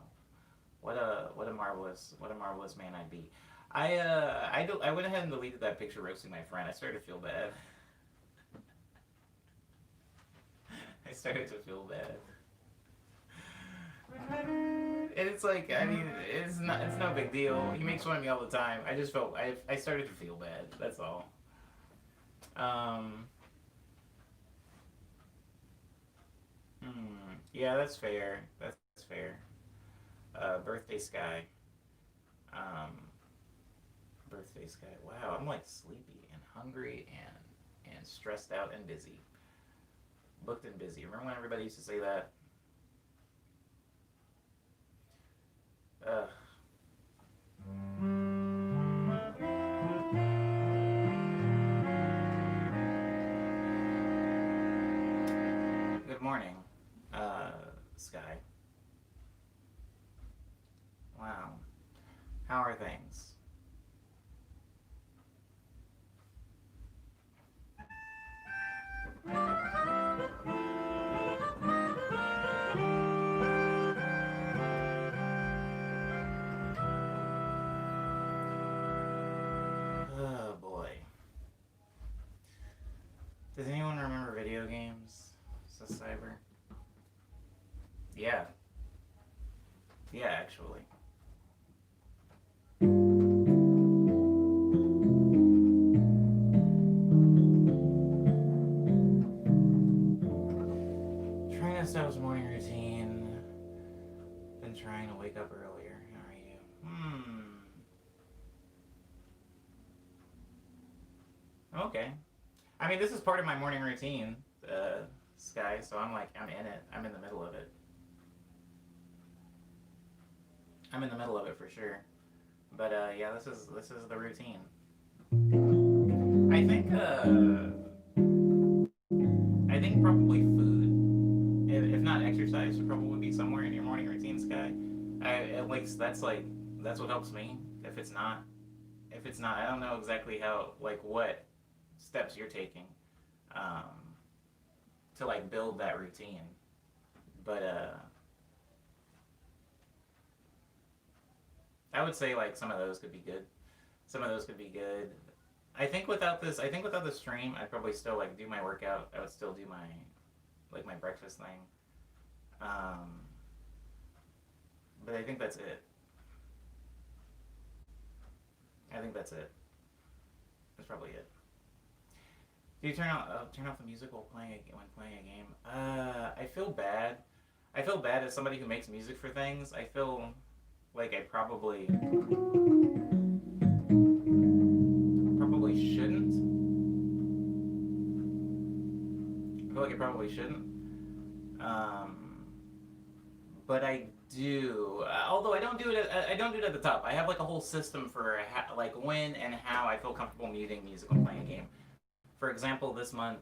What a marvelous man I'd be. I went ahead and deleted that picture roasting my friend. I started to feel bad. I started to feel bad. And it's like, I mean, it's no big deal. He makes fun of me all the time. I just felt, I started to feel bad. That's all. Yeah, that's fair. That's fair. Birthday Sky. Birthday Sky. Wow, I'm like sleepy and hungry and stressed out and busy. Booked and busy. Remember when everybody used to say that? Good morning, Sky. Wow. How are things? Oh boy. Does anyone remember video games? Says Cyber. Yeah. Yeah, actually. Trying to establish a morning routine. Been trying to wake up earlier. How are you? Okay. I mean, this is part of my morning routine, Sky, so I'm in it. I'm in the middle of it. I'm in the middle of it for sure. But yeah, this is the routine. I think I think probably food. If not exercise, would probably be somewhere in your morning routine, Sky. At least that's what helps me. If it's not, I don't know exactly how like what steps you're taking um, to like build that routine. But I would say like some of those could be good. Some of those could be good. I think without the stream, I'd probably still like do my workout. I would still do my like my breakfast thing. Um, but I think that's it. I think that's it. That's probably it. Do you turn off the music while playing a game? I feel bad. I feel bad as somebody who makes music for things. I feel like I probably shouldn't. I feel like I probably shouldn't. Um, but I do. Although I don't do it at the top. I have like a whole system for like when and how I feel comfortable muting music when playing a game. For example, this month,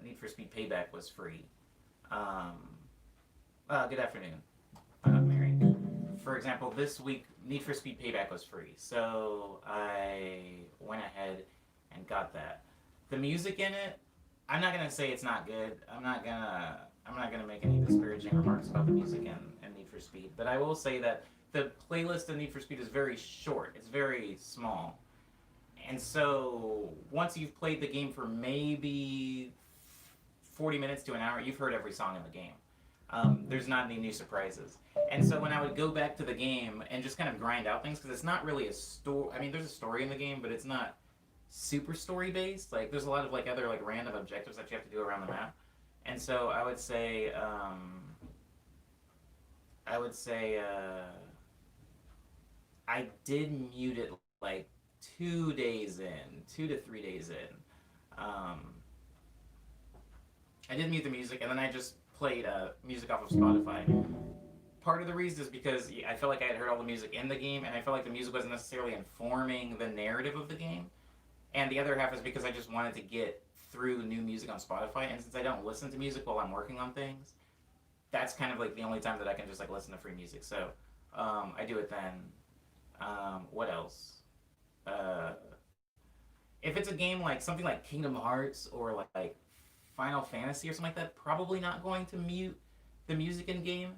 Need for Speed Payback was free. Um, good afternoon, Mary. For example, this week, Need for Speed Payback was free, so I went ahead and got that. The music in it, I'm not gonna say it's not good. I'm not gonna make any disparaging remarks about the music in Need for Speed, but I will say that the playlist of Need for Speed is very short. It's very small. And so once you've played the game for maybe 40 minutes to an hour, you've heard every song in the game. There's not any new surprises. And so when I would go back to the game and just kind of grind out things, because it's not really a story. I mean, there's a story in the game, but it's not super story based. Like there's a lot of like other like random objectives that you have to do around the map. And so I would say I did mute it like 2 days in, 2 to 3 days in. I did mute the music, and then I just played music off of Spotify. Part of the reason is because I felt like I had heard all the music in the game, and I felt like the music wasn't necessarily informing the narrative of the game. And the other half is because I just wanted to get through new music on Spotify, and since I don't listen to music while I'm working on things, that's kind of like the only time that I can just like listen to free music. So I do it then. What else? Uh, if it's a game like something like Kingdom Hearts or like Final Fantasy or something like that, probably not going to mute the music in game,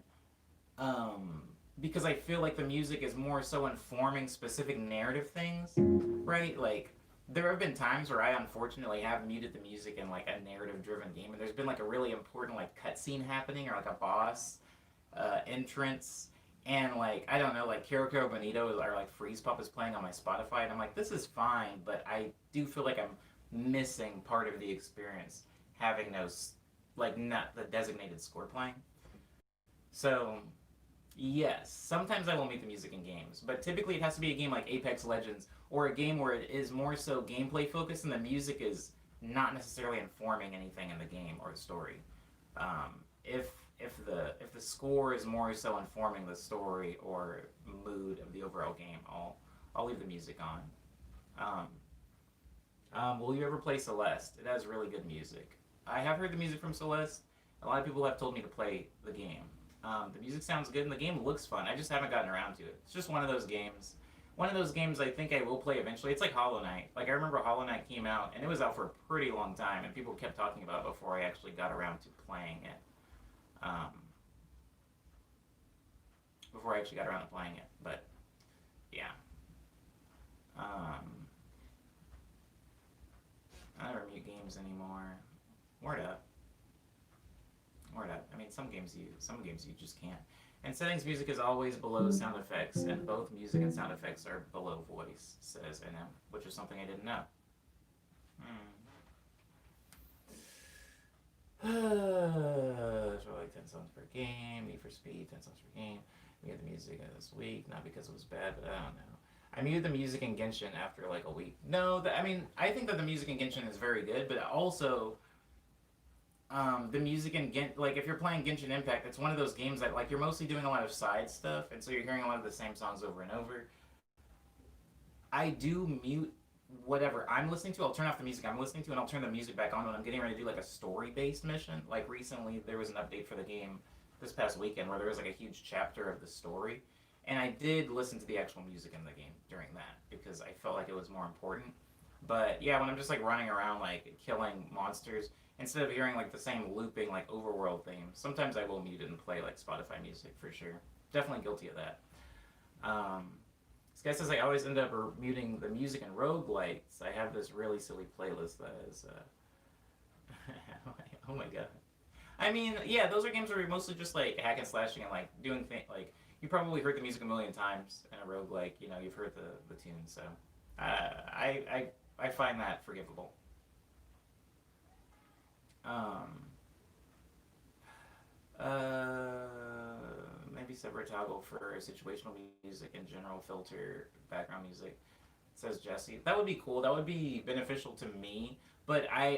because I feel like the music is more so informing specific narrative things, right? Like there have been times where I unfortunately have muted the music in like a narrative-driven game, and there's been like a really important like cutscene happening or like a boss entrance, and like I don't know, like Kiriko Bonito or like Freeze Pop is playing on my Spotify, and I'm like, this is fine, but I do feel like I'm missing part of the experience having those like not the designated score playing. So yes, sometimes I will mute the music in games, but typically it has to be a game like Apex Legends or a game where it is more so gameplay focused and the music is not necessarily informing anything in the game or the story. If if the score is more so informing the story or mood of the overall game, I'll leave the music on. Will you ever play Celeste? It has really good music. I have heard the music from Celeste. A lot of people have told me to play the game. The music sounds good and the game looks fun. I just haven't gotten around to it. It's just one of those games. One of those games I think I will play eventually. It's like Hollow Knight. Like I remember Hollow Knight came out and it was out for a pretty long time and people kept talking about it before I actually got around to playing it. Um, before I actually got around to playing it. But yeah. I never mute games anymore. Word up. Word up. I mean, some games you just can't. And settings music is always below sound effects, and both music and sound effects are below voice, says NM, which is something I didn't know. So like 10 songs per game, Need for Speed, 10 songs per game. We had the music this week, not because it was bad, but I don't know. I muted the music in Genshin after like a week. No, I mean, I think that the music in Genshin is very good, but also the music in like if you're playing Genshin Impact, it's one of those games that like you're mostly doing a lot of side stuff, and so you're hearing a lot of the same songs over and over. I do mute whatever I'm listening to. I'll turn off the music I'm listening to, and I'll turn the music back on when I'm getting ready to do like a story based mission. Like recently, there was an update for the game this past weekend where there was like a huge chapter of the story, and I did listen to the actual music in the game during that because I felt like it was more important. But yeah, when I'm just like running around like killing monsters, instead of hearing like the same looping like overworld theme, sometimes I will mute it and play like Spotify music for sure. Definitely guilty of that. Um, this guy says I always end up muting the music in roguelites. I have this really silly playlist that is. Oh my god. I mean, yeah, those are games where you're mostly just like hack and slashing and like doing things like you probably heard the music a million times in a roguelike. You know, you've heard the tune, so I find that forgivable. Um, uh, Maybe separate toggle for situational music and general filter background music. Says Jesse. That would be cool. That would be beneficial to me. But I'm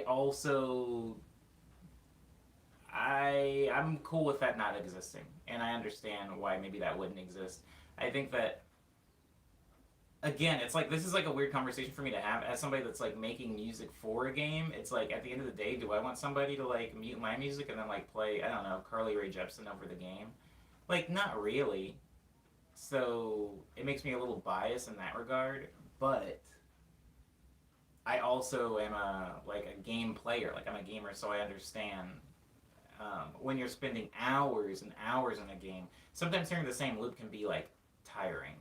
cool with that not existing, and I understand why maybe that wouldn't exist. I think that again, it's like this is like a weird conversation for me to have as somebody that's like making music for a game. It's like at the end of the day, do I want somebody to like mute my music and then like play I don't know Carly Rae Jepsen over the game? Like not really. So it makes me a little biased in that regard, but I also am a game player. Like I'm a gamer, so I understand when you're spending hours and hours in a game. Sometimes hearing the same loop can be like tiring.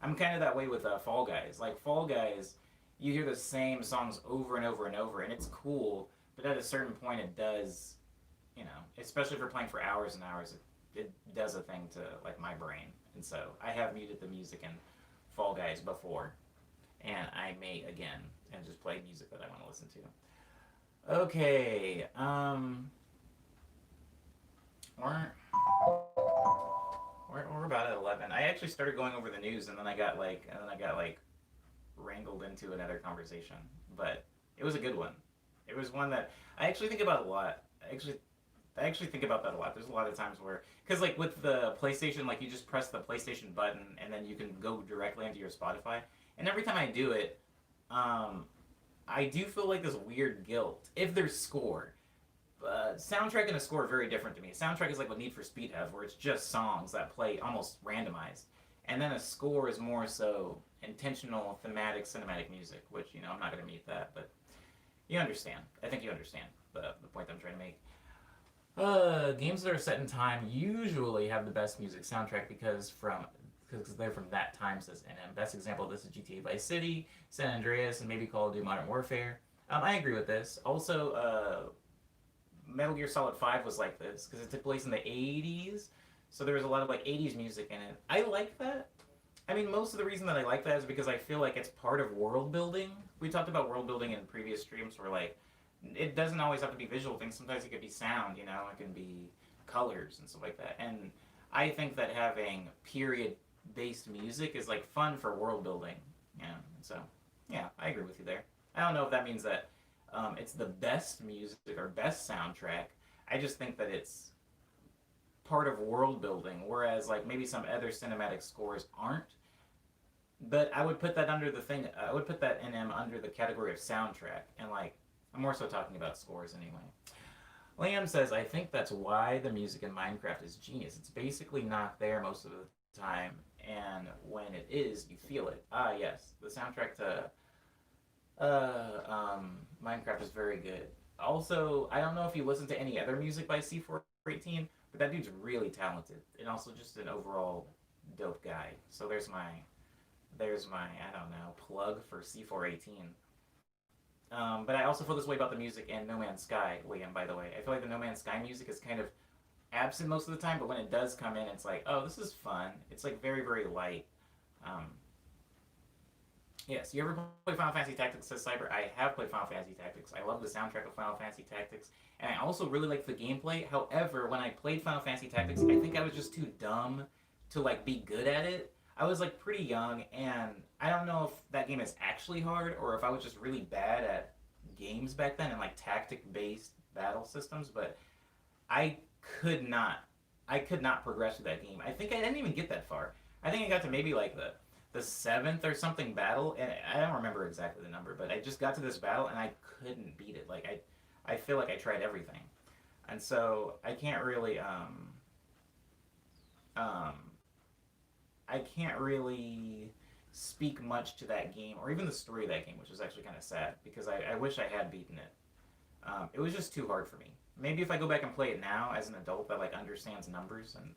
I'm kind of that way with Fall Guys. Like Fall Guys, you hear the same songs over and over and over, and it's cool. But at a certain point, it does, you know, especially if you're playing for hours and hours, it does a thing to like my brain. And so I have muted the music in Fall Guys before, and I may again and just play music that I want to listen to. Okay, we're we're about at 11. I actually started going over the news, and then I got like wrangled into another conversation. But it was a good one. It was one that I actually think about a lot. I actually think about that a lot. There's a lot of times where, because like with the PlayStation, like you just press the PlayStation button, and then you can go directly into your Spotify. And every time I do it, um, I do feel like this weird guilt if there's score. Soundtrack and a score are very different to me. Soundtrack is like what Need for Speed has, where it's just songs that play almost randomized, and then a score is more so intentional, thematic, cinematic music. Which I'm not going to mute that, but you understand. I think you understand the point I'm trying to make. Games that are set in time usually have the best music soundtrack because they're from that time, says NM. Best example of this is GTA Vice City, San Andreas, and maybe Call of Duty Modern Warfare. I agree with this. Also, Metal Gear Solid 5 was like this because it took place in the 80s, so there was a lot of like 80s music in it. I like that. I mean, most of the reason that I like that is because I feel like it's part of world building. We talked about world building in previous streams where like it doesn't always have to be visual things. Sometimes it could be sound, it can be colors and stuff like that. And I think that having period based music is like fun for world building. Yeah. So yeah, I agree with you there. I don't know if that means that it's the best music or best soundtrack. I just think that it's part of world building, whereas like maybe some other cinematic scores aren't. But I would put that under the thing. I would put that NM under the category of soundtrack, and like I'm more so talking about scores anyway. Liam says, I think that's why the music in Minecraft is genius. It's basically not there most of the time, and when it is, you feel it. Ah, yes, the soundtrack to Minecraft is very good. Also, I don't know if you listen to any other music by C418, but that dude's really talented, and also just an overall dope guy. So there's my I don't know plug for C418. But I also feel this way about the music in No Man's Sky, Liam, by the way. I feel like the No Man's Sky music is kind of absent most of the time, but when it does come in, it's like, oh, this is fun. It's like very, very light. Um, yes, you ever play Final Fantasy Tactics, says Cyber? I have played Final Fantasy Tactics. I love the soundtrack of Final Fantasy Tactics, and I also really like the gameplay. However, when I played Final Fantasy Tactics, I think I was just too dumb to like be good at it. I was like pretty young, and I don't know if that game is actually hard or if I was just really bad at games back then and like tactic based battle systems, but I could not progress through that game. I think I didn't even get that far. I think I got to maybe like the seventh or something battle, and I don't remember exactly the number, but I just got to this battle and I couldn't beat it. Like I feel like I tried everything, and so I can't really I can't really speak much to that game or even the story of that game, which is actually kind of sad because I wish I had beaten it. It was just too hard for me. Maybe if I go back and play it now as an adult that like understands numbers and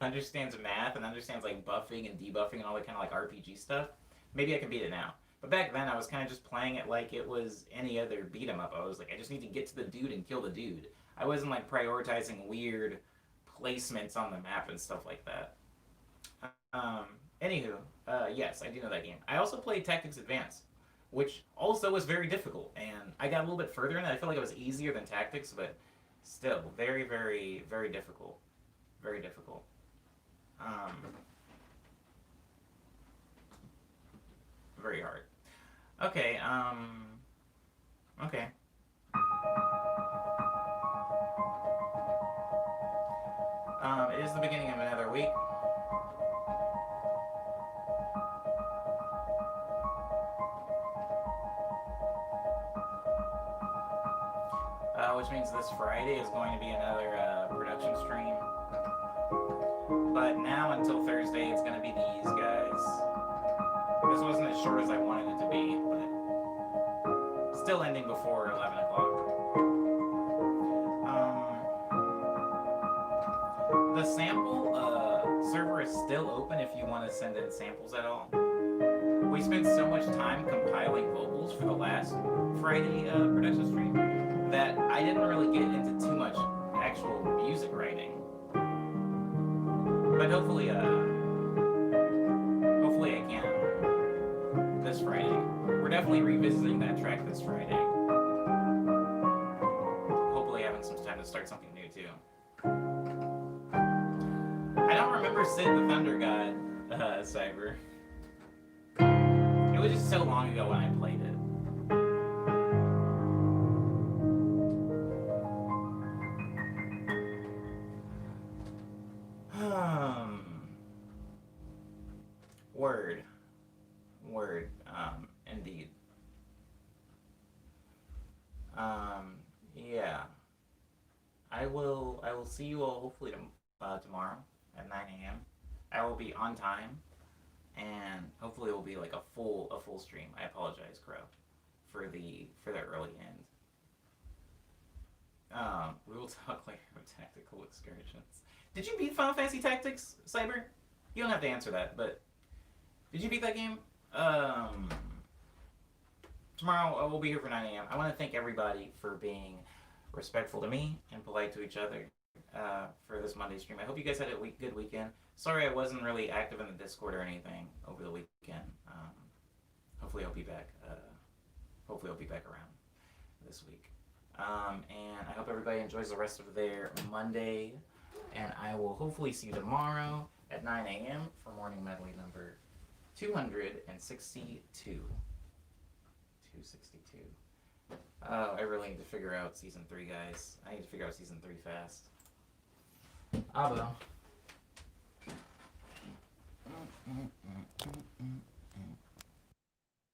understands math and understands like buffing and debuffing and all that kind of like RPG stuff, maybe I can beat it now. But back then I was kind of just playing it like it was any other beat 'em up. I was like, I just need to get to the dude and kill the dude. I wasn't like prioritizing weird placements on the map and stuff like that. Anywho, yes, I do know that game. I also played Tactics Advance, which also was very difficult, and I got a little bit further in it. I feel like it was easier than Tactics, but still very, very, very difficult. Very difficult. Very hard. Okay, okay. It is the beginning of another week. Which means this Friday is going to be another production stream. But now until Thursday, it's going to be these guys. This wasn't as short as I wanted it to be, but still ending before 11 o'clock. The sample server is still open if you want to send in samples at all. We spent so much time compiling vocals for the last Friday production stream that I didn't really get into too much actual music writing. But hopefully I can this Friday. We're definitely revisiting that track this Friday. Hopefully having some time to start something new too. I don't remember Sid the Thunder God, Cyber. It was just so long ago when I played it. Word, indeed. Yeah. I will see you all hopefully tomorrow at 9 a.m. I will be on time, and hopefully it will be like a full stream. I apologize, Crow, for the early end. We will talk later of tactical excursions. Did you beat Final Fantasy Tactics, Cyber? You don't have to answer that, but did you beat that game? Tomorrow we'll be here for 9 a.m. I want to thank everybody for being respectful to me and polite to each other for this Monday stream. I hope you guys had a good weekend. Sorry I wasn't really active in the Discord or anything over the weekend. Hopefully I'll be back. Hopefully I'll be back around this week. And I hope everybody enjoys the rest of their Monday. And I will hopefully see you tomorrow at 9 a.m. for morning medley number 262. 262. I really need to figure out season 3, guys. I need to figure out season 3 fast. Abo.